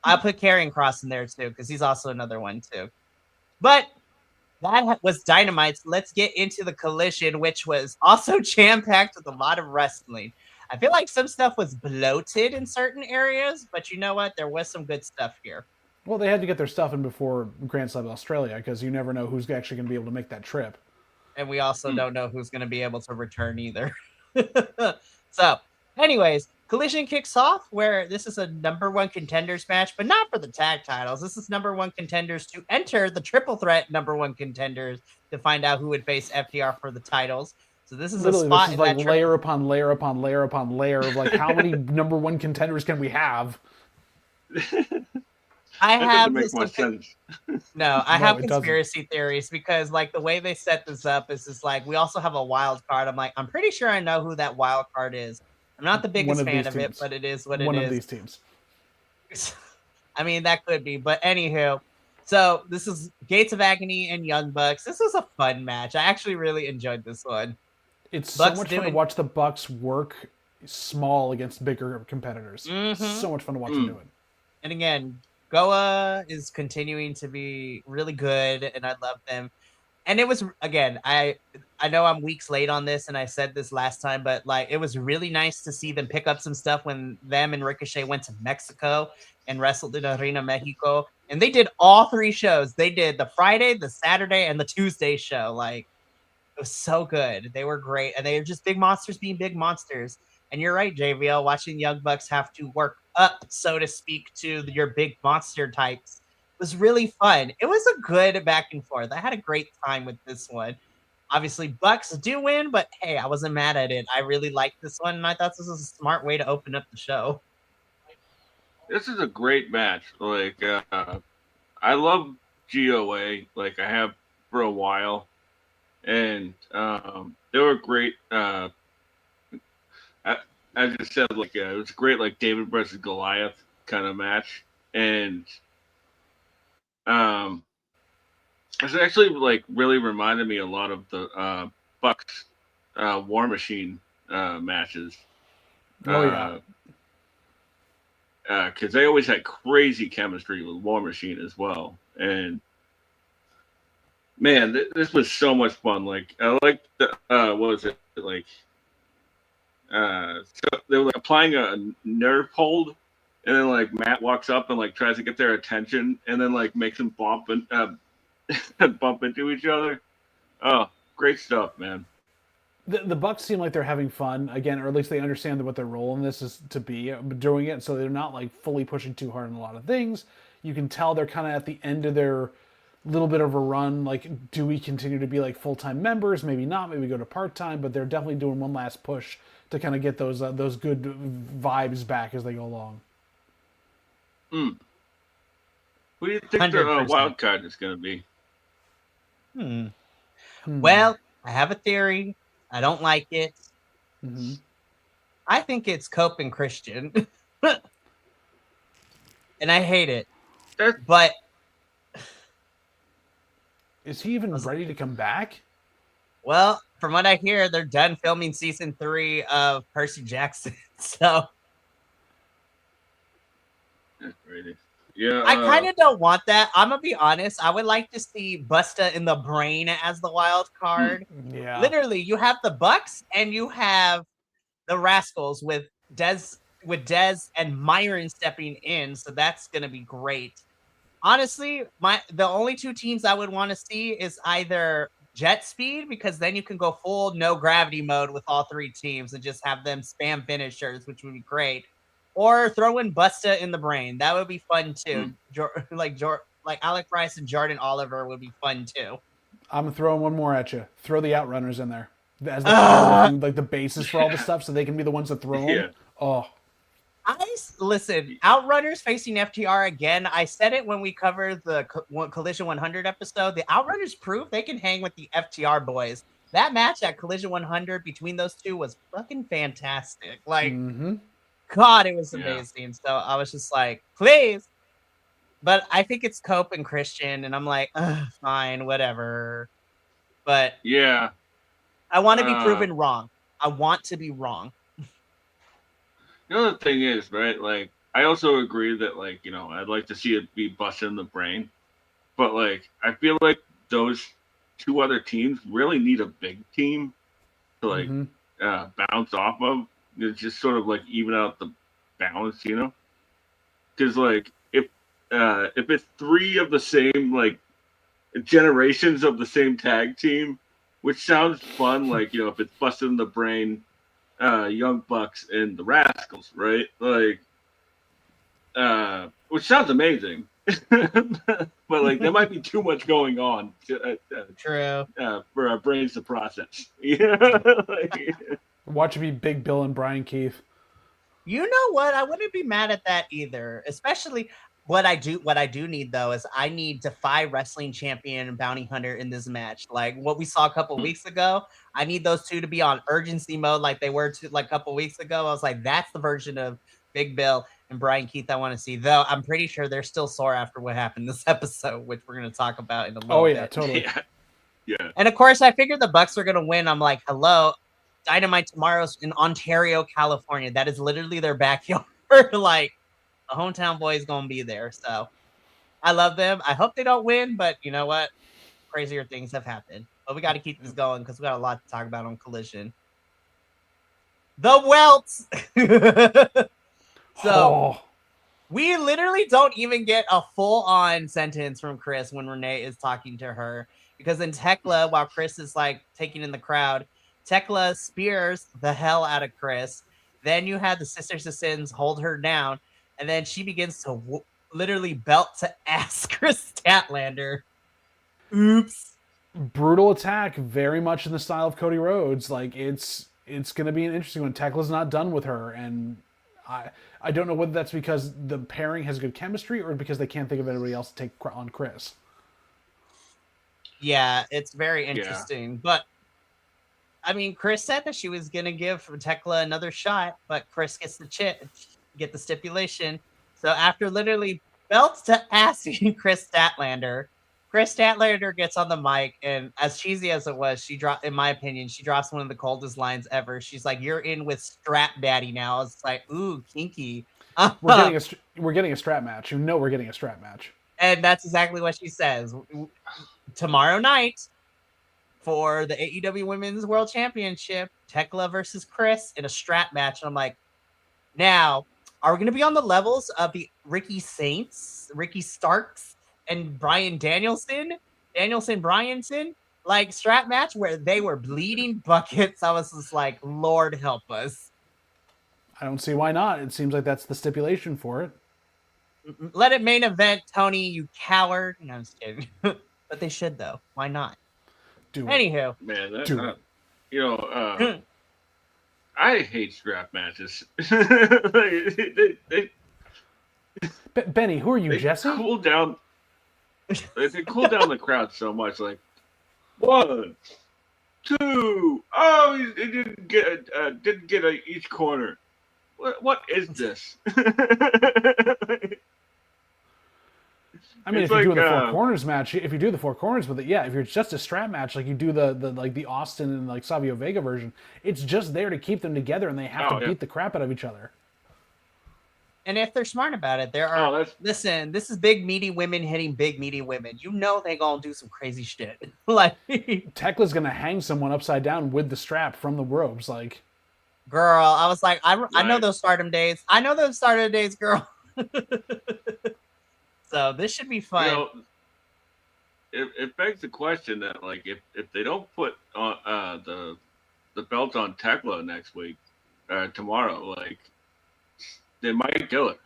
I'll put Karrion Kross in there too because he's also another one too. But that was Dynamite. So let's get into the Collision, which was also jam-packed with a lot of wrestling. I feel like some stuff was bloated in certain areas, but you know what? There was some good stuff here. Well, they had to get their stuff in before Grand Slam Australia because you never know who's actually going to be able to make that trip. And we also don't know who's going to be able to return either. So, anyways, Collision kicks off where this is a number one contenders match, but not for the tag titles. This is number one contenders to enter the triple threat number one contenders to find out who would face FTR for the titles. So this is literally, a spot this is like layer upon layer upon layer upon layer of like how many number one contenders can we have? I have make more sense. No, I have conspiracy theories because like the way they set this up is just like we also have a wild card. I'm like, I'm pretty sure I know who that wild card is. I'm not the biggest fan of it, but it is what it is. One of these teams. I mean, that could be, but anywho. So this is Gates of Agony and Young Bucks. This was a fun match. I actually really enjoyed this one. It's so much fun to watch the Bucks work small against bigger competitors. So much fun to watch them do it. And again, Goa is continuing to be really good, and I love them. And it was, again, I know I'm weeks late on this, and I said this last time, but like it was really nice to see them pick up some stuff when them and Ricochet went to Mexico and wrestled in Arena Mexico. And they did all three shows. They did the Friday, the Saturday, and the Tuesday show. Like, it was so good. They were great. And they were just big monsters being big monsters. And you're right, JVL, watching Young Bucks have to work up, so to speak, to your big monster types was really fun. It was a good back and forth. I had a great time with this one. Obviously, Bucks do win, but hey, I wasn't mad at it. I really liked this one, and I thought this was a smart way to open up the show. This is a great match. Like, I love GOA. Like, I have for a while, and they were great. I just said, like, it was great, like David versus Goliath kind of match, and it's actually like really reminded me a lot of the Bucks War Machine matches. Oh yeah. Because they always had crazy chemistry with War Machine as well, and man, this was so much fun. Like I liked the what was it like? So they were like applying a nerve hold, and then like Matt walks up and like tries to get their attention, and then like makes them bump and bump into each other. Oh, great stuff, man. The Bucks seem like they're having fun again, or at least they understand what their role in this is to be doing it. So they're not like fully pushing too hard on a lot of things. You can tell they're kind of at the end of their little bit of a run. Like, do we continue to be like full-time members? Maybe not. Maybe go to part-time. But they're definitely doing one last push to kind of get those good vibes back as they go along. Who do you think the wild card is going to be? Well, I have a theory. I don't like it. I think it's Cope and Christian. And I hate it. But is he even ready to come back? Well, from what I hear, they're done filming season 3 of Percy Jackson. So that's crazy. Yeah, I kind of don't want that. I'm gonna be honest. I would like to see Busta in the Brain as the wild card. Yeah, literally, you have the Bucks and you have the Rascals with Dez and Myron stepping in. So that's gonna be great. Honestly, the only two teams I would want to see is either Jet Speed, because then you can go full no gravity mode with all three teams and just have them spam finishers, which would be great. Or throw in Busta in the Brain. That would be fun too. Like Alec Rice and Jordan Oliver would be fun too. I'm throwing one more at you. Throw the Outrunners in there as like the basis for all the stuff, so they can be the ones that throw them. Yeah. Oh, listen. Outrunners facing FTR again. I said it when we covered the Collision 100 episode. The Outrunners prove they can hang with the FTR boys. that match at Collision 100 between those two was fucking fantastic. Like, God, it was amazing. So I was just like, please. But I think it's Cope and Christian, and I'm like, fine, whatever. But Yeah. I want to be proven wrong. I want to be wrong. The other thing is, right, like, I also agree that, like, you know, I'd like to see it be busted in the brain. But, like, I feel like those two other teams really need a big team to, like, bounce off of. It's just sort of, like, even out the balance, you know? Because, like, if it's three of the same, like, generations of the same tag team, which sounds fun, like, you know, if it's busted in the brain, Young Bucks and the Rascals, right? Like, which sounds amazing, but like there might be too much going on True. For our brains to process. Yeah, like, Watch it be Big Bill and Brian Keith. You know what? I wouldn't be mad at that either. Especially what I do need though is I need Defy Wrestling Champion and Bounty Hunter in this match. Like what we saw a couple weeks ago. I need those two to be on urgency mode like they were like a couple weeks ago. I was like, that's the version of Big Bill and Brian Keith I want to see. Though I'm pretty sure they're still sore after what happened this episode, which we're going to talk about in a little bit. Oh yeah, totally. Yeah. And of course, I figured the Bucks were going to win. I'm like, hello, Dynamite tomorrow's in Ontario, California. That is literally their backyard. Like, the hometown boy is going to be there. So I love them. I hope they don't win, but you know what? Crazier things have happened. But we got to keep this going because we got a lot to talk about on Collision. The welts. So we literally don't even get a full-on sentence from Chris when Renee is talking to her. Because in Tekla, while Chris is like taking in the crowd, Tekla spears the hell out of Chris. Then you have the Sisters of Sins hold her down. And then she begins to literally belt to ass Chris Statlander. Oops. Brutal attack, very much in the style of Cody Rhodes. Like it's going to be an interesting one. Tekla's not done with her, and I don't know whether that's because the pairing has good chemistry or because they can't think of anybody else to take on Chris. Yeah, it's very interesting. Yeah. But I mean, Chris said that she was gonna give Tekla another shot, but Chris gets the stipulation. So after literally belts to assing Chris Statlander gets on the mic, and as cheesy as it was, in my opinion, she drops one of the coldest lines ever. She's like, "You're in with Strap Daddy now." It's like, ooh, kinky. We're getting a strap match. You know, we're getting a strap match. And that's exactly what she says. Tomorrow night, for the AEW Women's World Championship, Tekla versus Chris in a strap match. And I'm like, now, are we going to be on the levels of the Ricky Starks, and Bryanson, like strap match where they were bleeding buckets? I was just like, Lord help us. I don't see why not. It seems like that's the stipulation for it. Let it main event, Tony, you coward. No, I'm just kidding. But they should, though. Why not? Anywho. Man, you know, I hate strap matches. Benny, who are you, Jesse? They cool down the crowd so much. Like 1, 2. Oh, he didn't get each corner. What is this? I mean, if you're doing the Four Corners match, if you do the Four Corners with it, yeah. If you're just a strap match, like you do the Austin and like Savio Vega version, it's just there to keep them together, and they have to beat the crap out of each other. And if they're smart about it, there are. Listen, this is big meaty women hitting big meaty women. You know they gonna do some crazy shit. Like Tekla's gonna hang someone upside down with the strap from the ropes. Like, girl, I was like, I know those Stardom days. I know those Stardom days, girl. So this should be fun. You know, it begs the question that, like, if they don't put on the belt on Tekla next week, tomorrow, like, they might kill it.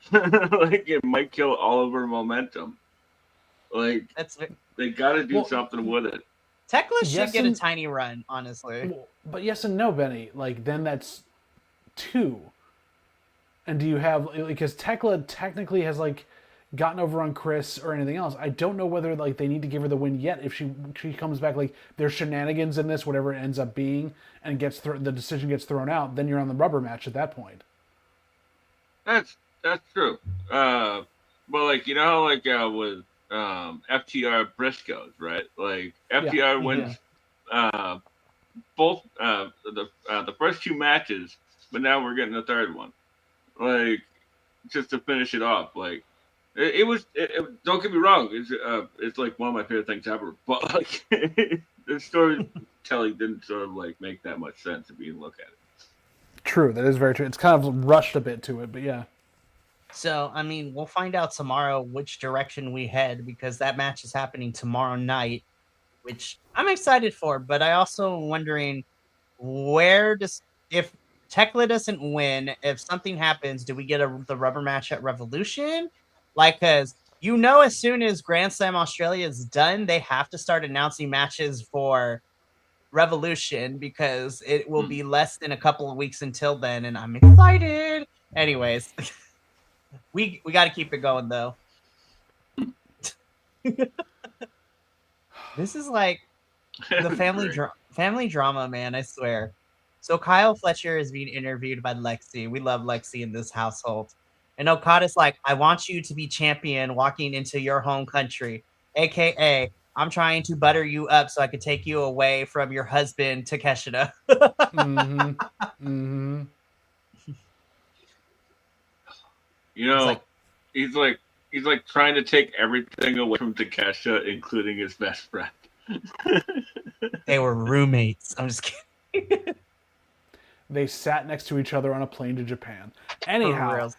Like, it might kill all of her momentum. Like, they got to do something with it. Tekla should get a tiny run, honestly. But yes and no, Benny. Like, then that's 2. And do you have, because Tekla technically has, like, gotten over on Chris or anything else. I don't know whether like they need to give her the win yet. If she comes back, like there's shenanigans in this, whatever it ends up being, and the decision gets thrown out, then you're on the rubber match at that point. That's true. But like you know how like with FTR Briscoes, right? Like FTR wins both the first 2 matches, but now we're getting the third one. Like just to finish it off, like. It was. Don't get me wrong. It's like one of my favorite things ever. But like, the storytelling didn't sort of like make that much sense if you look at it. True. That is very true. It's kind of rushed a bit to it, but yeah. So I mean, we'll find out tomorrow which direction we head because that match is happening tomorrow night, which I'm excited for. But I also wondering if Tekla doesn't win, if something happens, do we get the rubber match at Revolution? Like, because as soon as Grand Slam Australia is done, they have to start announcing matches for Revolution because it will be less than a couple of weeks until then, and I'm excited. Anyways, we got to keep it going though. This is like the family drama, man. I swear. So Kyle Fletcher is being interviewed by Lexi. We love Lexi in this household. And Okada's like, I want you to be champion walking into your home country, a.k.a. I'm trying to butter you up so I could take you away from your husband, Takeshita. You know, he's like trying to take everything away from Takeshita, including his best friend. They were roommates. I'm just kidding. They sat next to each other on a plane to Japan. Anyhow.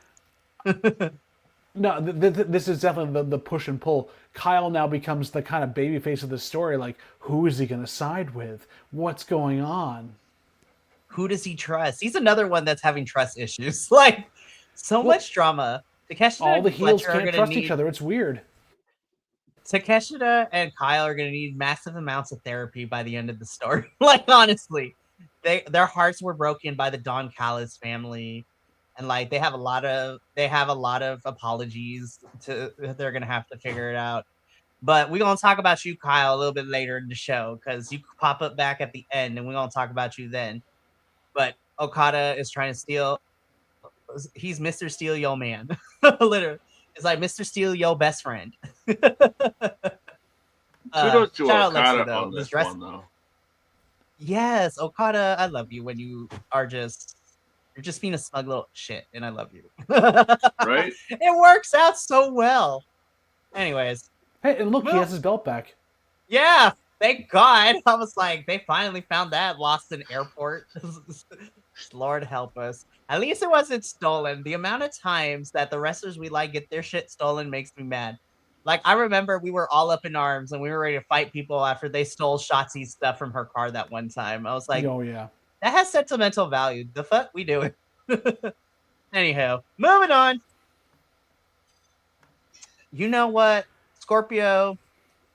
No, this is definitely the push and pull. Kyle now becomes the kind of baby face of the story. Like, who is he going to side with? What's going on? Who does he trust? He's another one that's having trust issues. Like, much drama. All the heels can't trust each other. It's weird. Takeshita and Kyle are going to need massive amounts of therapy by the end of the story. Like, honestly, their hearts were broken by the Don Callis family. And like they have a lot of apologies they're gonna have to figure it out. But we're gonna talk about you, Kyle, a little bit later in the show because you pop up back at the end and we're gonna talk about you then. But Okada is trying to steal. He's Mr. Steal Yo Man. Literally. It's like Mr. Steal Yo best friend. Kudos to Okada on this one though. Yes, Okada, I love you when you are you're just being a smug little shit, and I love you. Right? It works out so well. Anyways. Hey, and look, he has his belt back. Yeah, thank God. I was like, they finally found that lost in airport. Lord help us. At least it wasn't stolen. The amount of times that the wrestlers we like get their shit stolen makes me mad. Like, I remember we were all up in arms, and we were ready to fight people after they stole Shotzi's stuff from her car that one time. I was like, oh, yeah. That has sentimental value. The fuck we do it. Anyhow, moving on. You know what, Scorpio?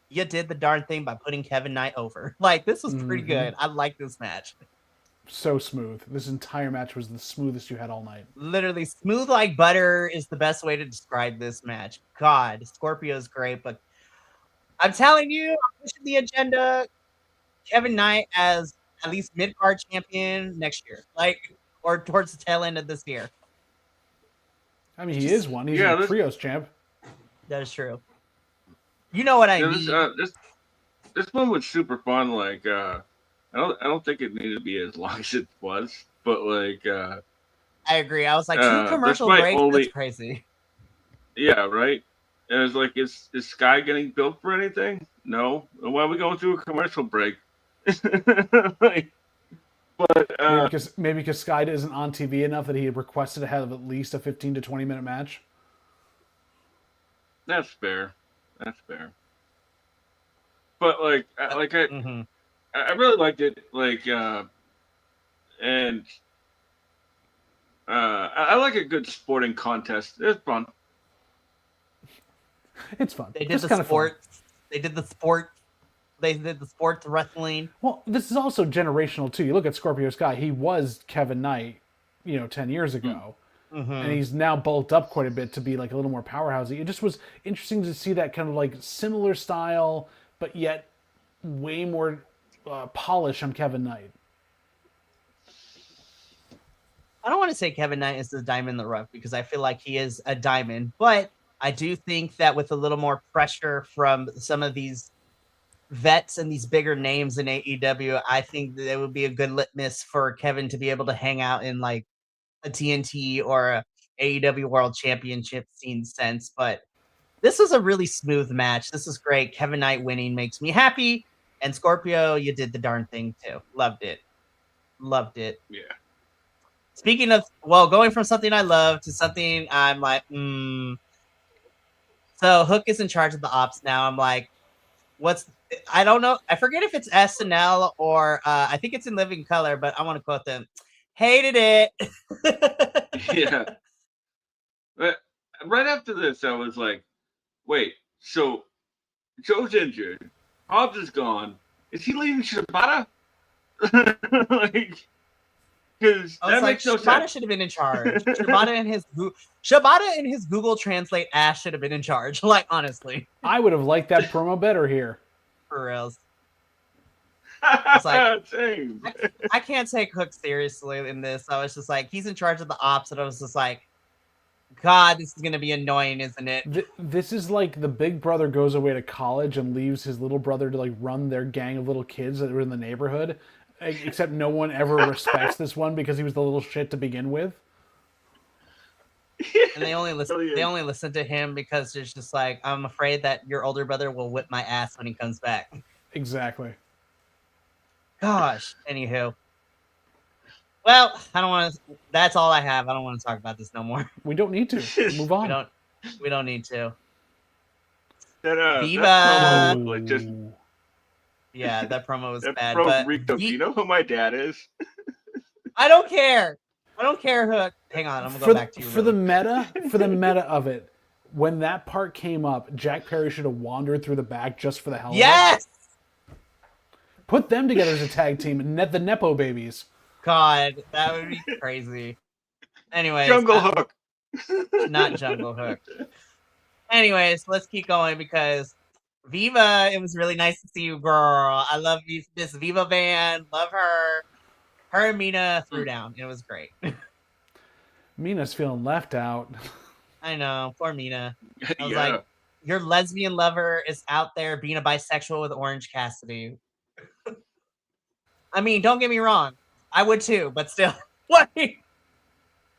You did the darn thing by putting Kevin Knight over. Like, this was pretty good. I like this match. So smooth. This entire match was the smoothest you had all night. Literally, smooth like butter is the best way to describe this match. God, Scorpio's great, but I'm telling you, I'm pushing the agenda. Kevin Knight as at least mid-card champion next year, like, or towards the tail end of this year. I mean, he is one. He's a trios champ. That is true. You know what I mean? This one was super fun. Like, I don't think it needed to be as long as it was, but like, I agree. I was like, 2 commercial breaks. That's crazy. Yeah, right. And it's like, is Sky getting built for anything? No. Why are we going through a commercial break? Like, but maybe because Sky isn't on TV enough that he had requested to have at least a 15 to 20 minute match. That's fair. But like I really liked it. Like, and I like a good sporting contest. It's fun. It's fun. They did the sport. They did the sport. They did the sports wrestling. Well, this is also generational too. You look at Scorpio Sky. He was Kevin Knight, 10 years ago. and he's now bulked up quite a bit to be like a little more powerhousey. It just was interesting to see that kind of like similar style, but yet way more polish on Kevin Knight. I don't want to say Kevin Knight is the diamond in the rough because I feel like he is a diamond, but I do think that with a little more pressure from some of these vets and these bigger names in AEW, I think that it would be a good litmus for Kevin to be able to hang out in like a TNT or a AEW World Championship scene sense. But this was a really smooth match. This is great. Kevin Knight winning makes me happy. And Scorpio, you did the darn thing too. Loved it. Loved it. Yeah. Speaking of, well, going from something I love to something I'm like, So Hook is in charge of the ops now. I'm like, I don't know. I forget if it's SNL or I think it's in Living Color, but I want to quote them. Hated it. Yeah. But right after this, I was like, wait, so Joe's injured. Hobbs is gone. Is he leaving Shibata? Like, because that makes no Shibata sense. should have been in charge. Shibata and his Google Translate ass should have been in charge. Like, honestly. I would have liked that promo better here. For reals. It's like, Same. I can't take Hook seriously in this. I was just like, he's in charge of the ops, and I was just like, God, this is going to be annoying, isn't it? This is like the big brother goes away to college and leaves his little brother to like run their gang of little kids that are in the neighborhood. Except no one ever respects this one because he was the little shit to begin with. And they only listen to him because there's just like, I'm afraid that your older brother will whip my ass when he comes back. Exactly. Gosh. Anywho. Well, I don't want to. That's all I have. I don't want to talk about this no more. We don't need to. Move on. We don't need to. Viva. That promo, like, just, yeah, that promo was bad. But do you know who my dad is? I don't care. I don't care, Hook. Hang on, I'm gonna go back to you. For the meta of it, when that part came up, Jack Perry should have wandered through the back just for the hell of it. Yes! Put them together as a tag team and net the Nepo babies. God, that would be crazy. Anyways. Jungle Hook. Not Jungle Hook. Anyways, let's keep going because Viva, it was really nice to see you, girl. I love this Viva band. Love her. Her and Mina threw down. It was great. Mina's feeling left out. I know. Poor Mina. I was like, your lesbian lover is out there being a bisexual with Orange Cassidy. I mean, don't get me wrong. I would too, but still. Like,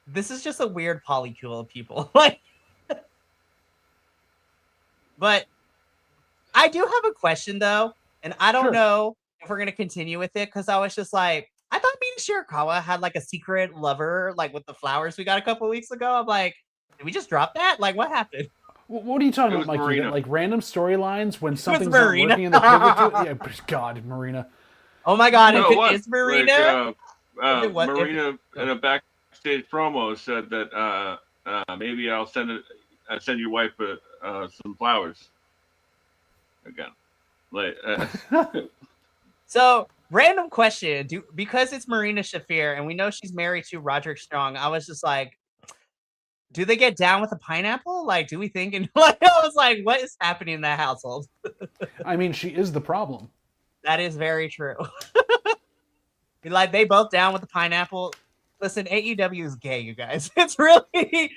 this is just a weird polycule of people. Like, but I do have a question though, and I don't know if we're gonna continue with it because I was just like, I thought Mina Shirakawa had like a secret lover, like with the flowers we got a couple weeks ago. I'm like, did we just drop that? Like, what happened? What are you talking about, Mikey? Marina. Like random storylines when something's not working in the pivot? Yeah, God, Marina. Oh my God, No, if it is Marina. Like, Marina in a backstage promo said that maybe I'll send your wife some flowers again. Like, So, random question: because it's Marina Shafir and we know she's married to Roderick Strong, I was just like, do they get down with a pineapple? Like, do we think? And like, I was like, what is happening in that household? I mean, she is the problem. That is very true. Like, they both down with the pineapple. Listen, AEW is gay, you guys. It's really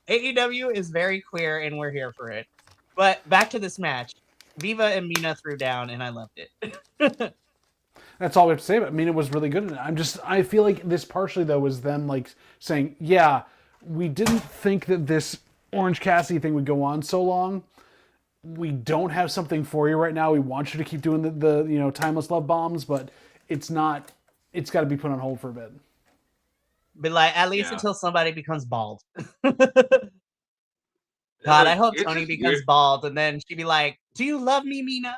AEW is very queer, and we're here for it. But back to this match, Viva and Mina threw down, and I loved it. That's all we have to say about it. I mean, it was really good. I feel like this partially, though, was them, like, saying, yeah, we didn't think that this Orange Cassidy thing would go on so long. We don't have something for you right now. We want you to keep doing the timeless love bombs, but it's not, it's got to be put on hold for a bit. But, like, at least until somebody becomes bald. God, I hope Tony becomes bald, and then she'd be like, do you love me, Mina?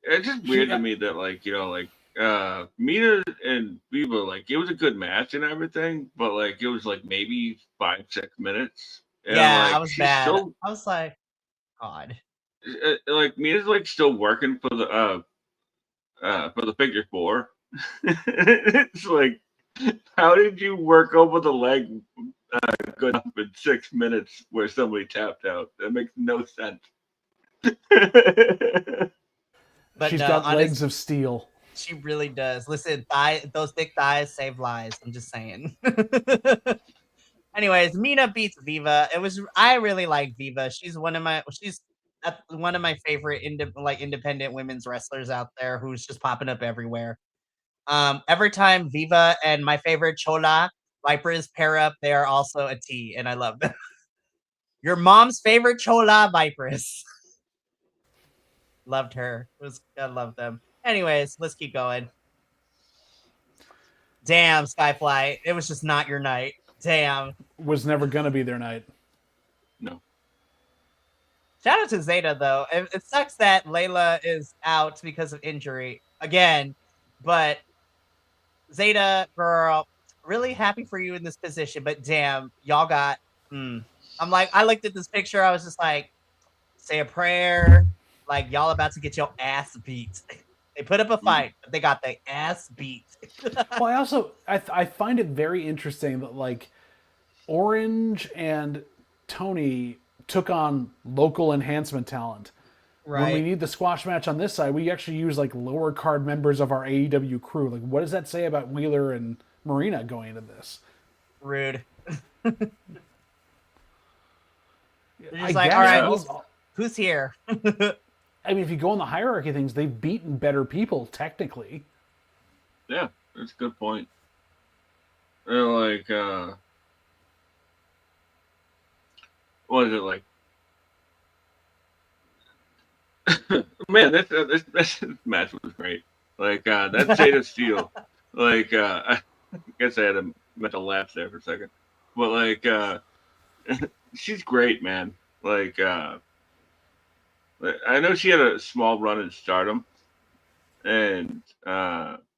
It's just weird to me that, like, Mina and Viva, like, it was a good match and everything, but, like, it was, like, maybe 5-6 minutes. And, yeah, like, I was bad. I was like, God. Like, Mina's, like, still working for the figure four. It's like, How did you work over the leg good enough in 6 minutes where somebody tapped out? That makes no sense. But She's no, got honestly, legs of steel. she really does. Listen, those thick thighs save lives. I'm just saying. Anyways, Mina beats Viva. I really like Viva. She's one of my favorite independent women's wrestlers out there who's just popping up everywhere. Every time Viva and my favorite Chola Vipers pair up, they are also a T, and I love them. Your mom's favorite Chola Vipers. Loved her. I love them. Anyways, let's keep going. Damn, Skyfly. It was just not your night. Damn. Was never gonna be their night. No. Shout out to Zeta though. It sucks that Layla is out because of injury again, but Zeta girl, really happy for you in this position. But damn, y'all got. I'm like, I looked at this picture. I was just like, say a prayer. Like y'all about to get your ass beat. They put up a fight, but they got their ass beat. Well, I find it very interesting that like Orange and Tony took on local enhancement talent. Right. When we need the squash match on this side, we actually use like lower card members of our AEW crew. Like, what does that say about Wheeler and Marina going into this? Rude. I like, guess, all right, who's here? I mean, if you go on the hierarchy of things, they've beaten better people technically. Yeah, that's a good point. They're like, what is it like? Man, this match was great. Like that Zeta Steel. Like I guess I had a mental lapse there for a second, but like she's great, man. Like I know she had a small run in Stardom, and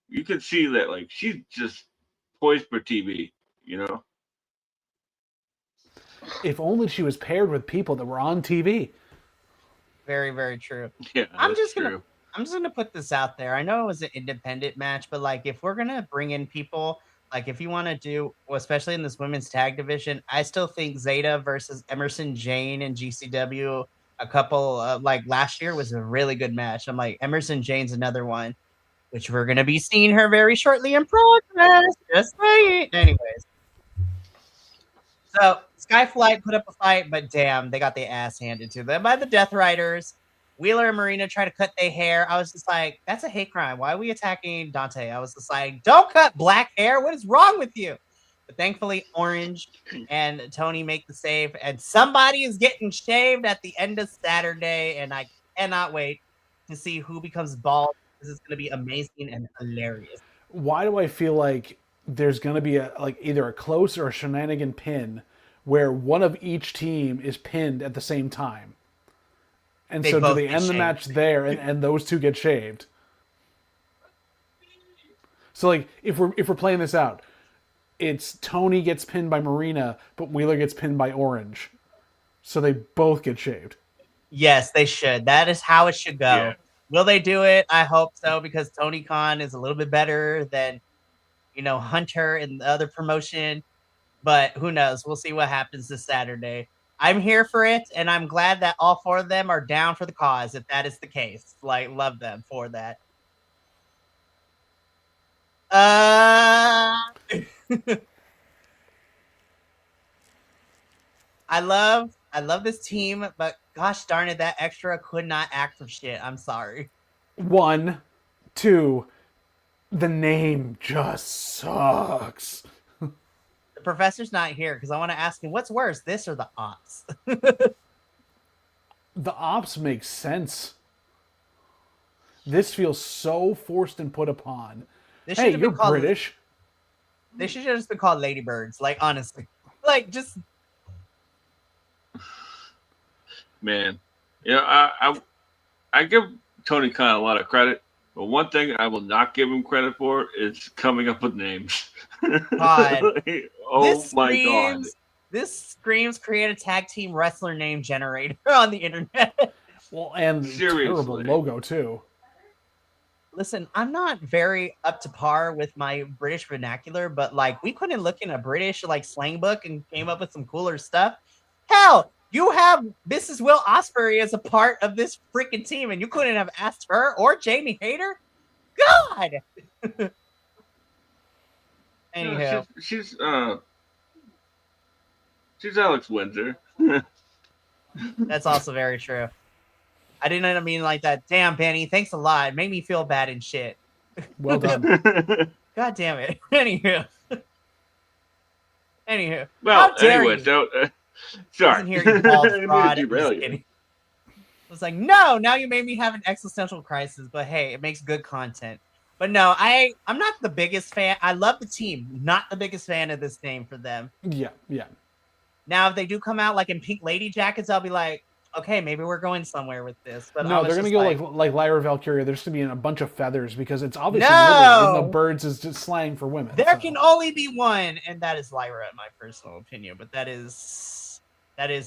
you can see that like she's just poised for TV. You know. If only she was paired with people that were on TV. Very, very true. Yeah, I'm just gonna put this out there. I know it was an independent match, but like if we're gonna bring in people, like if you want to do, well, especially in this women's tag division, I still think Zeta versus Emerson Jane and GCW a couple like last year was a really good match. I'm like Emerson Jane's another one, which we're gonna be seeing her very shortly in progress. Just saying. Anyways. So Skyflight put up a fight, but damn, they got their ass handed to them by the Death Riders. Wheeler and Marina try to cut their hair. I was just like, that's a hate crime. Why are we attacking Dante? I was just like, don't cut black hair. What is wrong with you? But thankfully, Orange and Tony make the save, and somebody is getting shaved at the end of Saturday, and I cannot wait to see who becomes bald. This is going to be amazing and hilarious. Why do I feel like there's going to be either a close or a shenanigan pin where one of each team is pinned at the same time? And so do they end the match there and those two get shaved? So like if we're playing this out, it's Tony gets pinned by Marina, but Wheeler gets pinned by Orange. So they both get shaved. Yes, they should. That is how it should go. Yeah. Will they do it? I hope so, because Tony Khan is a little bit better than, Hunter and the other promotion. But who knows? We'll see what happens this Saturday. I'm here for it, and I'm glad that all four of them are down for the cause, if that is the case. Like, love them for that. I love this team, but gosh darn it, that extra could not act for shit. I'm sorry. 1, 2, the name just sucks. The professor's not here because I want to ask him what's worse, this or the ops? The ops makes sense. This feels so forced and put upon. Hey, you're British. They should have just been called Ladybirds. Like, honestly. Like, just... Man. I give Tony Khan a lot of credit, but one thing I will not give him credit for is coming up with names. God. My God. This screams create a tag team wrestler name generator on the internet. Well, and Seriously. terrible logo, too. Listen, I'm not very up to par with my British vernacular, but like we couldn't look in a British like slang book and came up with some cooler stuff. Hell, you have Mrs. Will Ospreay as a part of this freaking team, and you couldn't have asked her or Jamie Hayter? God. Anywho, she's Alex Windsor. that's also very true. I didn't mean like that. Damn, Benny, thanks a lot. It made me feel bad and shit. Well done. God damn it. Anywho. Well, how dare anyway, you? so sorry. Listen here, you bald I didn't mean to fraud. derail Just you. kidding. I was like, no, now you made me have an existential crisis, but hey, it makes good content. But no, I'm not the biggest fan. I love the team. Not the biggest fan of this name for them. Yeah. Now, if they do come out like in pink lady jackets, I'll be like, okay, maybe we're going somewhere with this. But No, they're gonna go like Lyra Valkyria. There's gonna be a bunch of feathers because it's obviously women, and the birds is just slang for women. There can only be one, and that is Lyra, in my personal opinion. But that is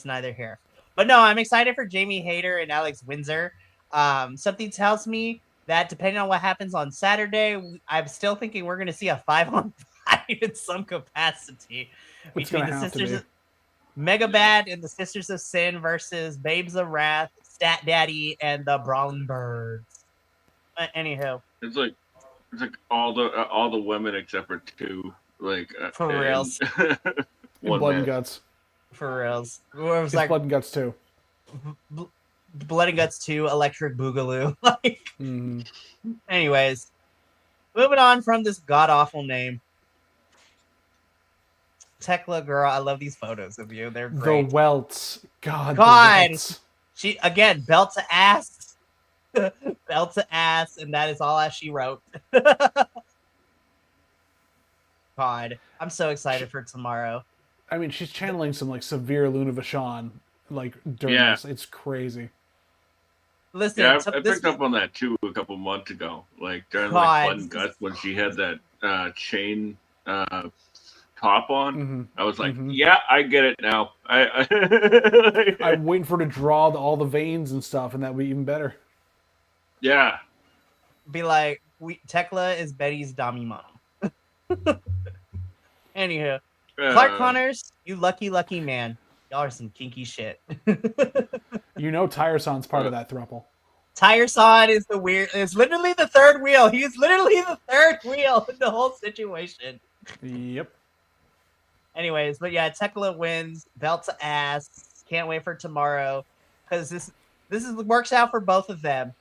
neither here. But no, I'm excited for Jamie Hayter and Alex Windsor. Something tells me that depending on what happens on Saturday, I'm still thinking we're going to see a 5-on-5 in some capacity between the sisters. Mega Bad and the Sisters of Sin versus Babes of Wrath, Stat Daddy, and the Brawling Birds. Anywho, it's like all the women except for two, like for reals, blood and guts. For reals, it was like Blood and Guts 2. Blood and Guts 2, Electric Boogaloo. Like, anyways, moving on from this god awful name. Tekla, girl, I love these photos of you. They're great. The welts. God. Welts. She, again, belt to ass. Belt to ass, and that is all as she wrote. God. I'm so excited for tomorrow. I mean, she's channeling some, like, severe Luna Vachon, like, during this. It's crazy. Listen, yeah, I picked up on that, too, a couple months ago. Like, during, like, Blood and Guts, when she had that chain... top on, I was like, yeah, I get it now. I'm waiting for her to draw all the veins and stuff, and that would be even better. Yeah. Be like, Tekla is Betty's Dami mom. Anywho, Clark Connors, you lucky man. Y'all are some kinky shit. You know Tyresan's part of that throuple. Tyresan is literally the third wheel. He is literally the third wheel in the whole situation. Yep. Anyways, but yeah, Tekla wins, belt to ass. Can't wait for tomorrow because this works out for both of them.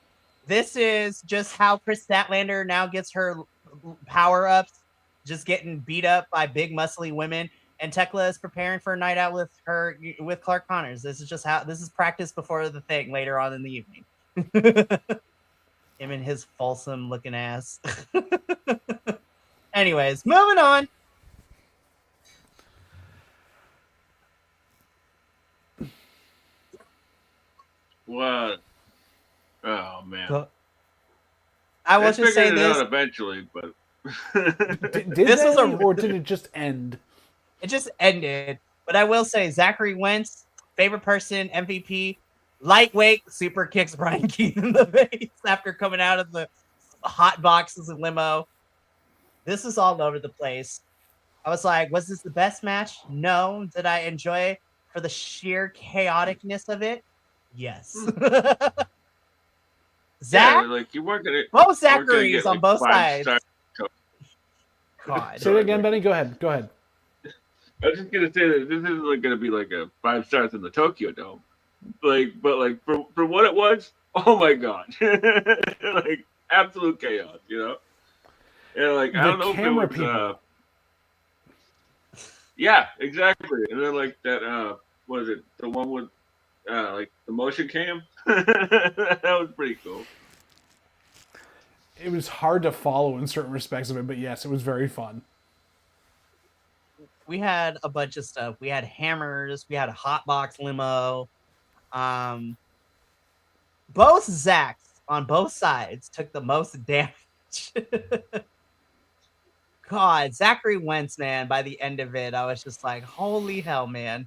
This is just how Chris Statlander now gets her power ups, just getting beat up by big muscly women, and Tekla is preparing for a night out with Clark Connors. This is practice before the thing later on in the evening. Him and his Folsom looking ass. Anyways, moving on. What? Oh man! I will just say this eventually, but or did it just end? It just ended. But I will say, Zachary Wentz, favorite person, MVP, lightweight, super kicks Brian Keith in the face after coming out of the hot boxes of limo. This is all over the place. I was like, was this the best match? No. Did I enjoy it for the sheer chaoticness of it? Yes. Zach? Yeah, like you weren't gonna. Both Zacharys on both sides. God. Say it again, Benny. Go ahead. I was just gonna say that this isn't like gonna be like a 5 stars in the Tokyo Dome, but for what it was, oh my god, like absolute chaos, you know. And like I don't know if it was. People. Yeah, exactly. And then like that, what is it? The one with like the motion cam. That was pretty cool. It was hard to follow in certain respects of it, but yes, it was very fun. We had a bunch of stuff. We had hammers. We had a hotbox limo. Both Zachs on both sides took the most damage. God, Zachary Wentz, man, by the end of it, I was just like, holy hell, man.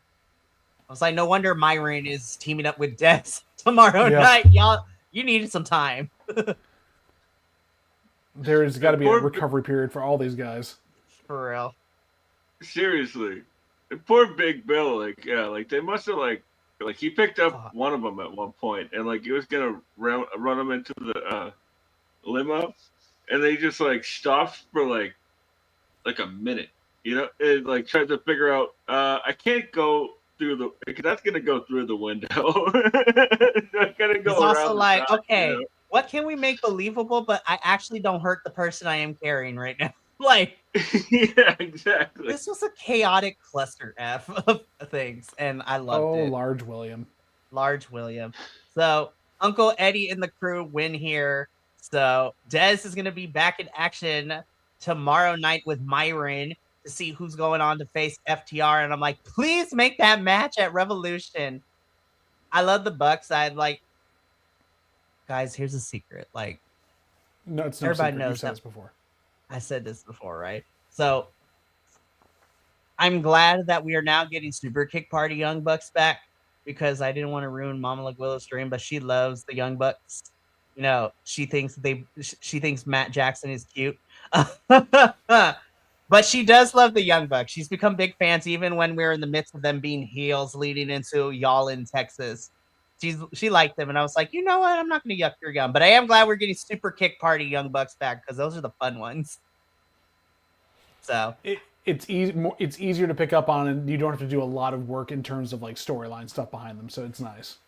I was like, no wonder Myron is teaming up with Dex tomorrow night. Y'all, you needed some time. There's got to be a recovery period for all these guys. For real. Seriously, and poor Big Bill. Like they must have like he picked up one of them at one point, and like he was gonna run him into the limo, and they just like stopped for like a minute, you know, and like tried to figure out. I can't go through because that's gonna go through the window. I gotta go It's around also the like, side, okay, you know? what can we make believable, but I actually don't hurt the person I am carrying right now? Like, yeah, exactly. this was a chaotic cluster F of things, and I loved it. Large William. Large William. So Uncle Eddie and the crew win here. So Dez is going to be back in action tomorrow night with Myron to see who's going on to face FTR. And I'm like, please make that match at Revolution. I love the Bucks. Guys, here's a secret. Like, no, it's no everybody secret. knows You've said that. this before. I said this before, right? So I'm glad that we are now getting Super Kick Party Young Bucks back, because I didn't want to ruin Mama LaGuilla's dream, but she loves the Young Bucks. You know, she thinks Matt Jackson is cute. But she does love the Young Bucks. She's become big fans even when we're in the midst of them being heels leading into y'all in Texas. She liked them, and I was like, you know what? I'm not going to yuck your yum, but I am glad we're getting Super Kick Party Young Bucks back, because those are the fun ones. So it's easier to pick up on, and you don't have to do a lot of work in terms of like storyline stuff behind them, so it's nice.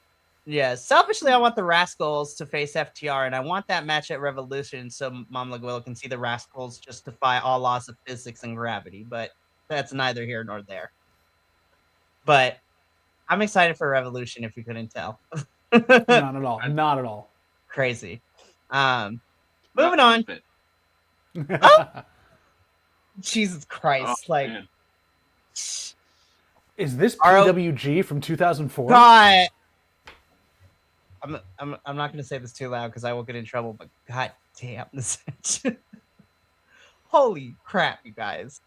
Yeah, selfishly, I want the Rascals to face FTR, and I want that match at Revolution so Mom LaGuilla can see the Rascals just defy all laws of physics and gravity, but that's neither here nor there. But I'm excited for Revolution, if you couldn't tell. Not at all. Not at all. Crazy. Moving on. Oh! Jesus Christ. Man. Is this PWG from 2004? God. I'm not going to say this too loud because I will get in trouble, but god damn this. Holy crap, you guys.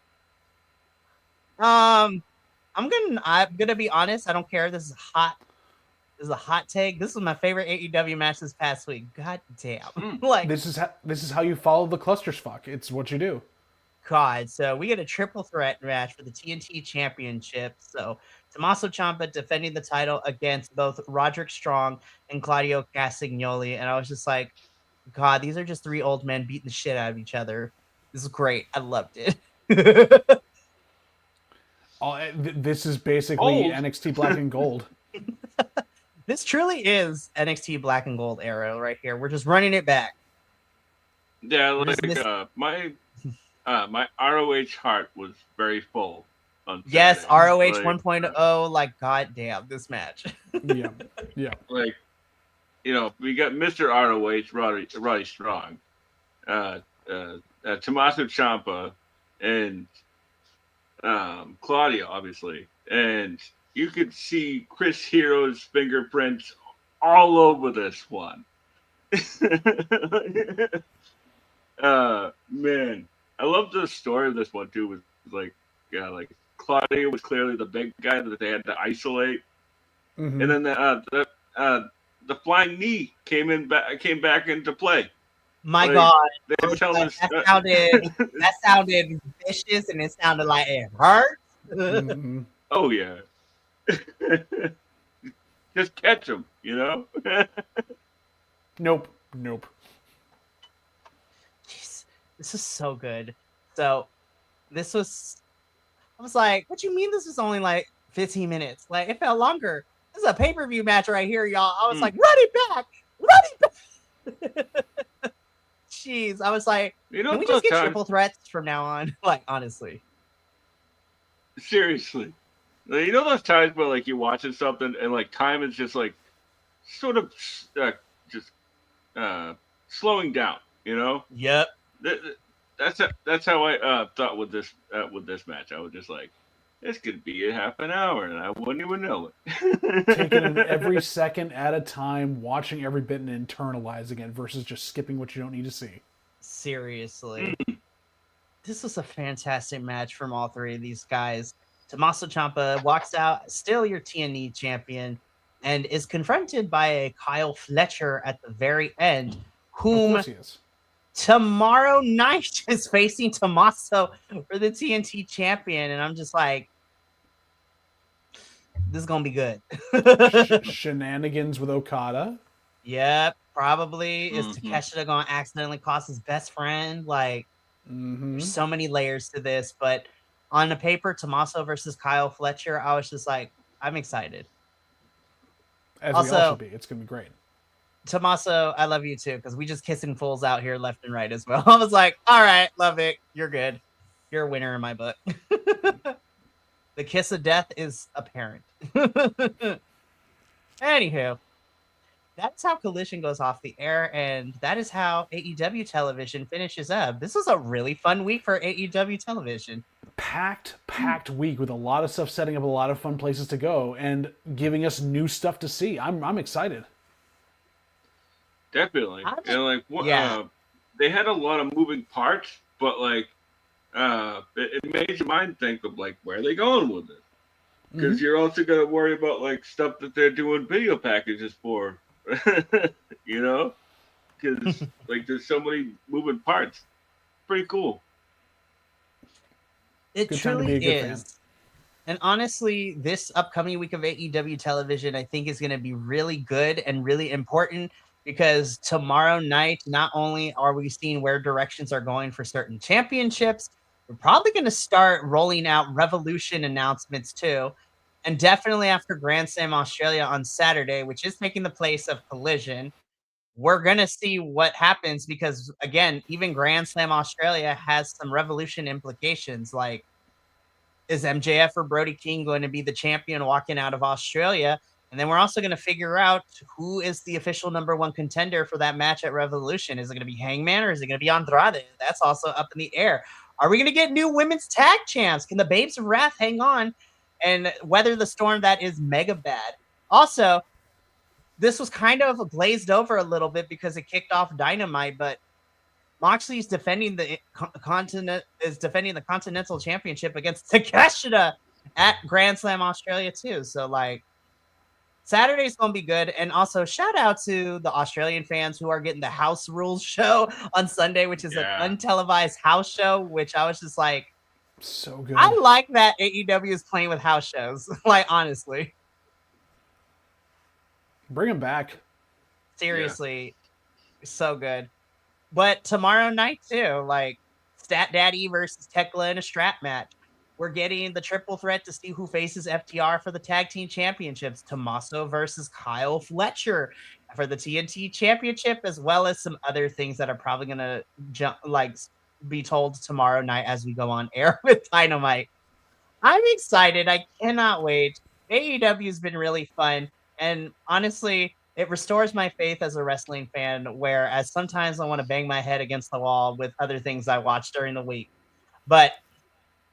I'm gonna be honest. I don't care. This is hot. This is a hot take. This was my favorite AEW match this past week. God damn. Like, this is how you follow the clusterfuck. It's what you do. God, so we get a triple threat match for the TNT Championship. So Tommaso Ciampa defending the title against both Roderick Strong and Claudio Castagnoli. And I was just like, God, these are just three old men beating the shit out of each other. This is great. I loved it. This is basically NXT Black and Gold. This truly is NXT Black and Gold era right here. We're just running it back. Yeah, like my ROH heart was very full. Yes, ROH 1.0. Like, god damn, this match. yeah. Like, you know, we got Mr. ROH, Roddy Strong, Tommaso Ciampa, and Claudio, obviously, and you could see Chris Hero's fingerprints all over this one. Man, I love the story of this one too. Was like Claudio was clearly the big guy that they had to isolate, and then the flying knee came back into play. My God, that sounded vicious, and it sounded like it hurt. Oh yeah, just catch him, you know. Nope. Jeez, this is so good. So, I was like, what you mean this was only like 15 minutes? Like, it felt longer. This is a pay-per-view match right here, y'all. I was like, run it back. Jeez, I was like, can we just get triple threats from now on? Like, honestly. Seriously. You know those times where like you're watching something and like time is just like sort of slowing down, you know? Yep. That's how I thought with this match. I was just like, this could be a half an hour, and I wouldn't even know it. Taking it every second at a time, watching every bit and internalizing it versus just skipping what you don't need to see. Seriously. This was a fantastic match from all three of these guys. Tommaso Ciampa walks out, still your TNT champion, and is confronted by a Kyle Fletcher at the very end, whom Of course he is. tomorrow night is facing Tommaso for the TNT champion, and I'm just like, this is gonna be good. Shenanigans with Okada. Yep, probably. Is Takeshita gonna accidentally cost his best friend? Like, there's so many layers to this, but on the paper, Tommaso versus Kyle Fletcher, I was just like, I'm excited. As we all should be. It's gonna be great. Tommaso, I love you too, because we just kissing fools out here left and right as well. I was like, all right, love it. You're good. You're a winner in my book. The kiss of death is apparent. Anywho, that's how Collision goes off the air, and that is how AEW television finishes up. This was a really fun week for AEW television. Packed week with a lot of stuff, setting up a lot of fun places to go and giving us new stuff to see. I'm excited. Definitely. And like, they had a lot of moving parts, but like, it made your mind think of like, where are they going with it? Because you're also gonna worry about like stuff that they're doing video packages for, you know? Because like, there's so many moving parts. Pretty cool. It truly is. And honestly, this upcoming week of AEW television, I think, is going to be really good and really important, because tomorrow night, not only are we seeing where directions are going for certain championships, we're probably going to start rolling out Revolution announcements too. And definitely after Grand Slam Australia on Saturday, which is taking the place of Collision, we're going to see what happens, because again, even Grand Slam Australia has some Revolution implications. Like, is MJF or Brody King going to be the champion walking out of Australia? And then we're also going to figure out who is the official #1 contender for that match at Revolution. Is it going to be Hangman or is it going to be Andrade? That's also up in the air. Are we going to get new women's tag champs? Can the Babes of Wrath hang on and weather the storm that is Mega Bad? Also, this was kind of glazed over a little bit because it kicked off Dynamite, but Moxley is defending the Continental Championship against Takeshita at Grand Slam Australia too. So like, Saturday's gonna be good. And also shout out to the Australian fans who are getting the House Rules show on Sunday, which is an untelevised house show, which I was just like, so good. I like that AEW is playing with house shows. Like, honestly. Bring them back. Seriously. So good. But tomorrow night too, like Stat Daddy versus Tekla in a strap match. We're getting the triple threat to see who faces FTR for the tag team championships. Tommaso versus Kyle Fletcher for the TNT championship, as well as some other things that are probably gonna be told tomorrow night as we go on air with Dynamite. I'm excited. I cannot wait. AEW has been really fun, and honestly, it restores my faith as a wrestling fan, whereas sometimes I want to bang my head against the wall with other things I watch during the week. But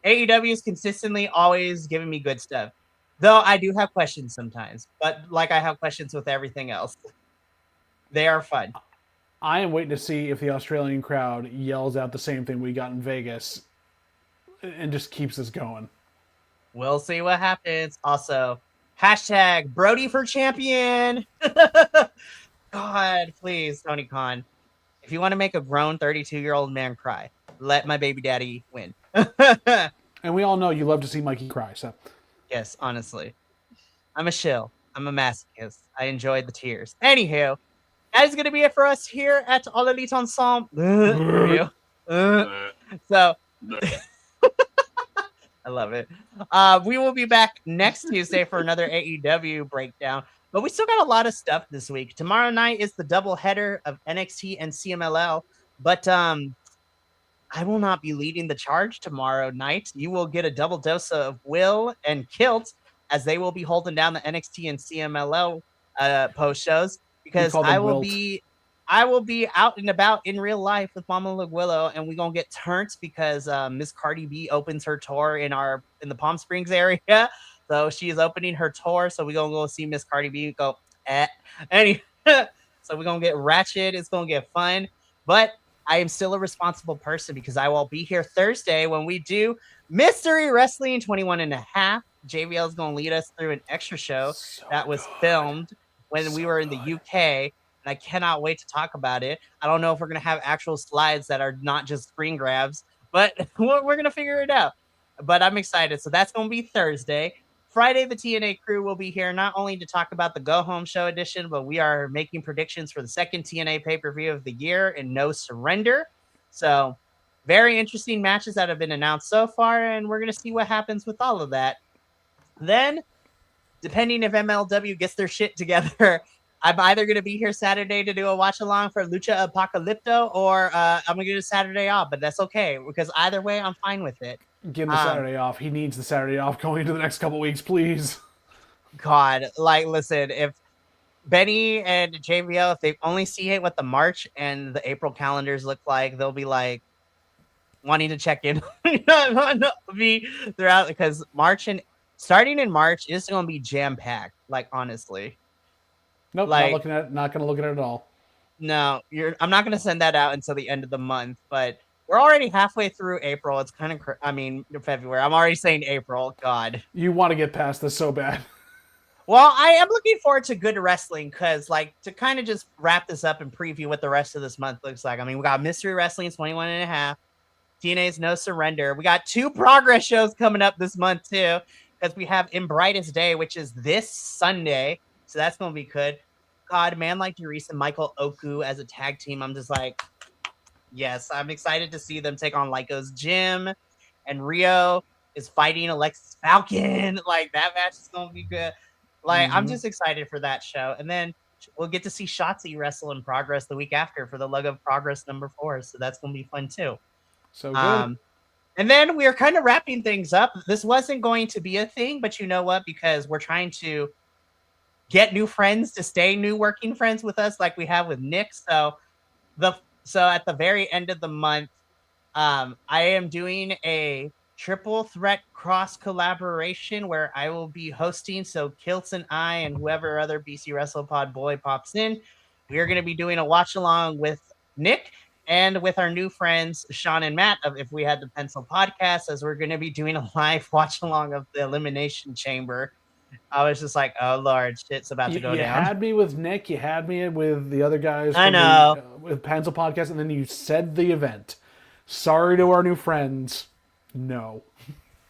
AEW is consistently always giving me good stuff. Though I do have questions sometimes, but like I have questions with everything else. They are fun. I am waiting to see if the Australian crowd yells out the same thing we got in Vegas and just keeps us going. We'll see what happens. Also, hashtag Brody for champion. God, please, Tony Khan. If you want to make a grown 32-year-old man cry, let my baby daddy win. And we all know you love to see Mikey cry. So, yes, honestly, I'm a shill. I'm a masochist. I enjoyed the tears. Anywho, that is going to be it for us here at All Elite Ensemble. So, I love it. We will be back next Tuesday for another AEW breakdown. But we still got a lot of stuff this week. Tomorrow night is the double header of NXT and CMLL. But I will not be leading the charge tomorrow night. You will get a double dose of Will and Kilt, as they will be holding down the NXT and CMLL post shows, because I will be out and about in real life with Mama Willow, and we're gonna get turned because Miss Cardi B opens her tour in the Palm Springs area. So she is opening her tour. So we're gonna go see Miss Cardi B go anyway. So we're gonna get ratchet. It's gonna get fun. But I am still a responsible person because I will be here Thursday when we do Mystery Wrestling 21.5. JBL is gonna lead us through an extra show that was filmed when we were in the UK. and I cannot wait to talk about it. I don't know if we're going to have actual slides that are not just screen grabs, but we're going to figure it out. But I'm excited. So that's going to be Thursday. Friday, the TNA crew will be here not only to talk about the Go Home Show edition, but we are making predictions for the second TNA pay-per-view of the year in No Surrender. So very interesting matches that have been announced so far, and we're going to see what happens with all of that. Then, depending if MLW gets their shit together, I'm either going to be here Saturday to do a watch along for Lucha Apocalypto, or I'm going to get a Saturday off, but that's okay because either way, I'm fine with it. Give him the Saturday off. He needs the Saturday off going into the next couple weeks, please. God, like, listen, if Benny and JVL, if they only see it what the March and the April calendars look like, they'll be like wanting to check in me throughout, because starting in March is going to be jam packed. Like, honestly. Nope, like, not going to look at it at all. No, I'm not going to send that out until the end of the month, but we're already halfway through April. It's kind of, February. I'm already saying April. God. You want to get past this so bad. Well, I am looking forward to good wrestling because, like, to kind of just wrap this up and preview what the rest of this month looks like. I mean, we got Mystery Wrestling 21 and a half, TNA's No Surrender. We got 2 Progress shows coming up this month, too, because we have In Brightest Day, which is this Sunday. So that's going to be good. God, Man Like Doris and Michael Oku as a tag team. I'm just like, yes, I'm excited to see them take on Lyco's Gym, and Rio is fighting Alexis Falcon. Like, that match is going to be good. Like, I'm just excited for that show. And then we'll get to see Shotzi wrestle in Progress the week after for the Lug of Progress number 4. So that's going to be fun too. So good. And then we are kind of wrapping things up. This wasn't going to be a thing, but you know what? Because we're trying to get new friends to stay new working friends with us, like we have with Nick. So at the very end of the month, I am doing a triple threat cross collaboration where I will be hosting. So Kiltz and I and whoever other BC WrestlePod boy pops in, we are going to be doing a watch along with Nick and with our new friends Sean and Matt of If We Had the Pencil podcast, as we're going to be doing a live watch along of the Elimination Chamber. I was just like, oh Lord, shit's about to go down. You had me with Nick, you had me with the other guys. I know. With Pencil podcast, and then you said the event. Sorry to our new friends. No.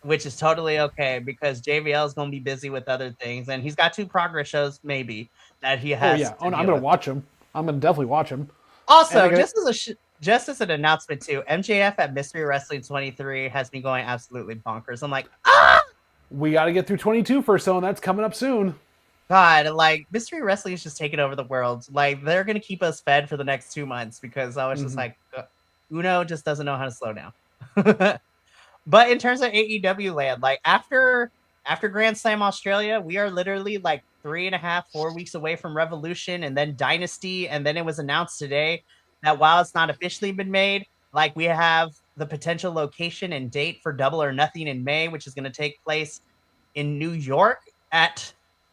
Which is totally okay, because JVL is going to be busy with other things, and he's got 2 Progress shows maybe that he has. Oh yeah, I'm going to watch him. I'm going to definitely watch him. Also, just as an announcement too, MJF at Mystery Wrestling 23 has me going absolutely bonkers. I'm like, we got to get through 22 first, though, and that's coming up soon. God, like, Mystery Wrestling is just taking over the world. Like, they're going to keep us fed for the next 2 months, because I was just like, Uno just doesn't know how to slow down. But in terms of AEW land, like, after Grand Slam Australia, we are literally like 3.5-4 weeks away from Revolution, and then Dynasty, and then it was announced today that while it's not officially been made, like, we have the potential location and date for Double or Nothing in May, which is going to take place in New York at,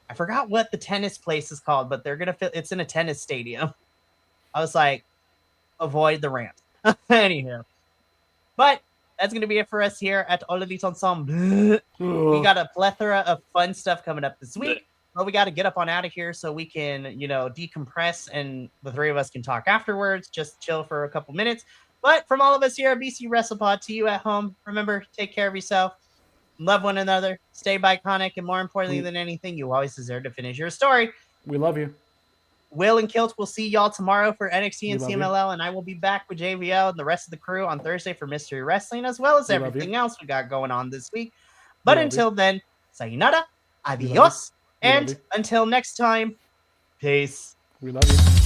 I forgot what the tennis place is called, but it's in a tennis stadium. I was like, avoid the rant. Anywho, but that's going to be it for us here at All Elite Ensemble. We got a plethora of fun stuff coming up this week, but we got to get up on out of here so we can, decompress, and the 3 of us can talk afterwards, just chill for a couple minutes. But from all of us here at BC WrestlePod, to you at home, remember, take care of yourself, love one another, stay biconic, and more importantly than anything, you always deserve to finish your story. We love you. Will and Kilt will see y'all tomorrow for NXT and CMLL, and I will be back with JVL and the rest of the crew on Thursday for Mystery Wrestling, as well as everything else we got going on this week. But until then, sayonara, adios, and until next time, peace. We love you.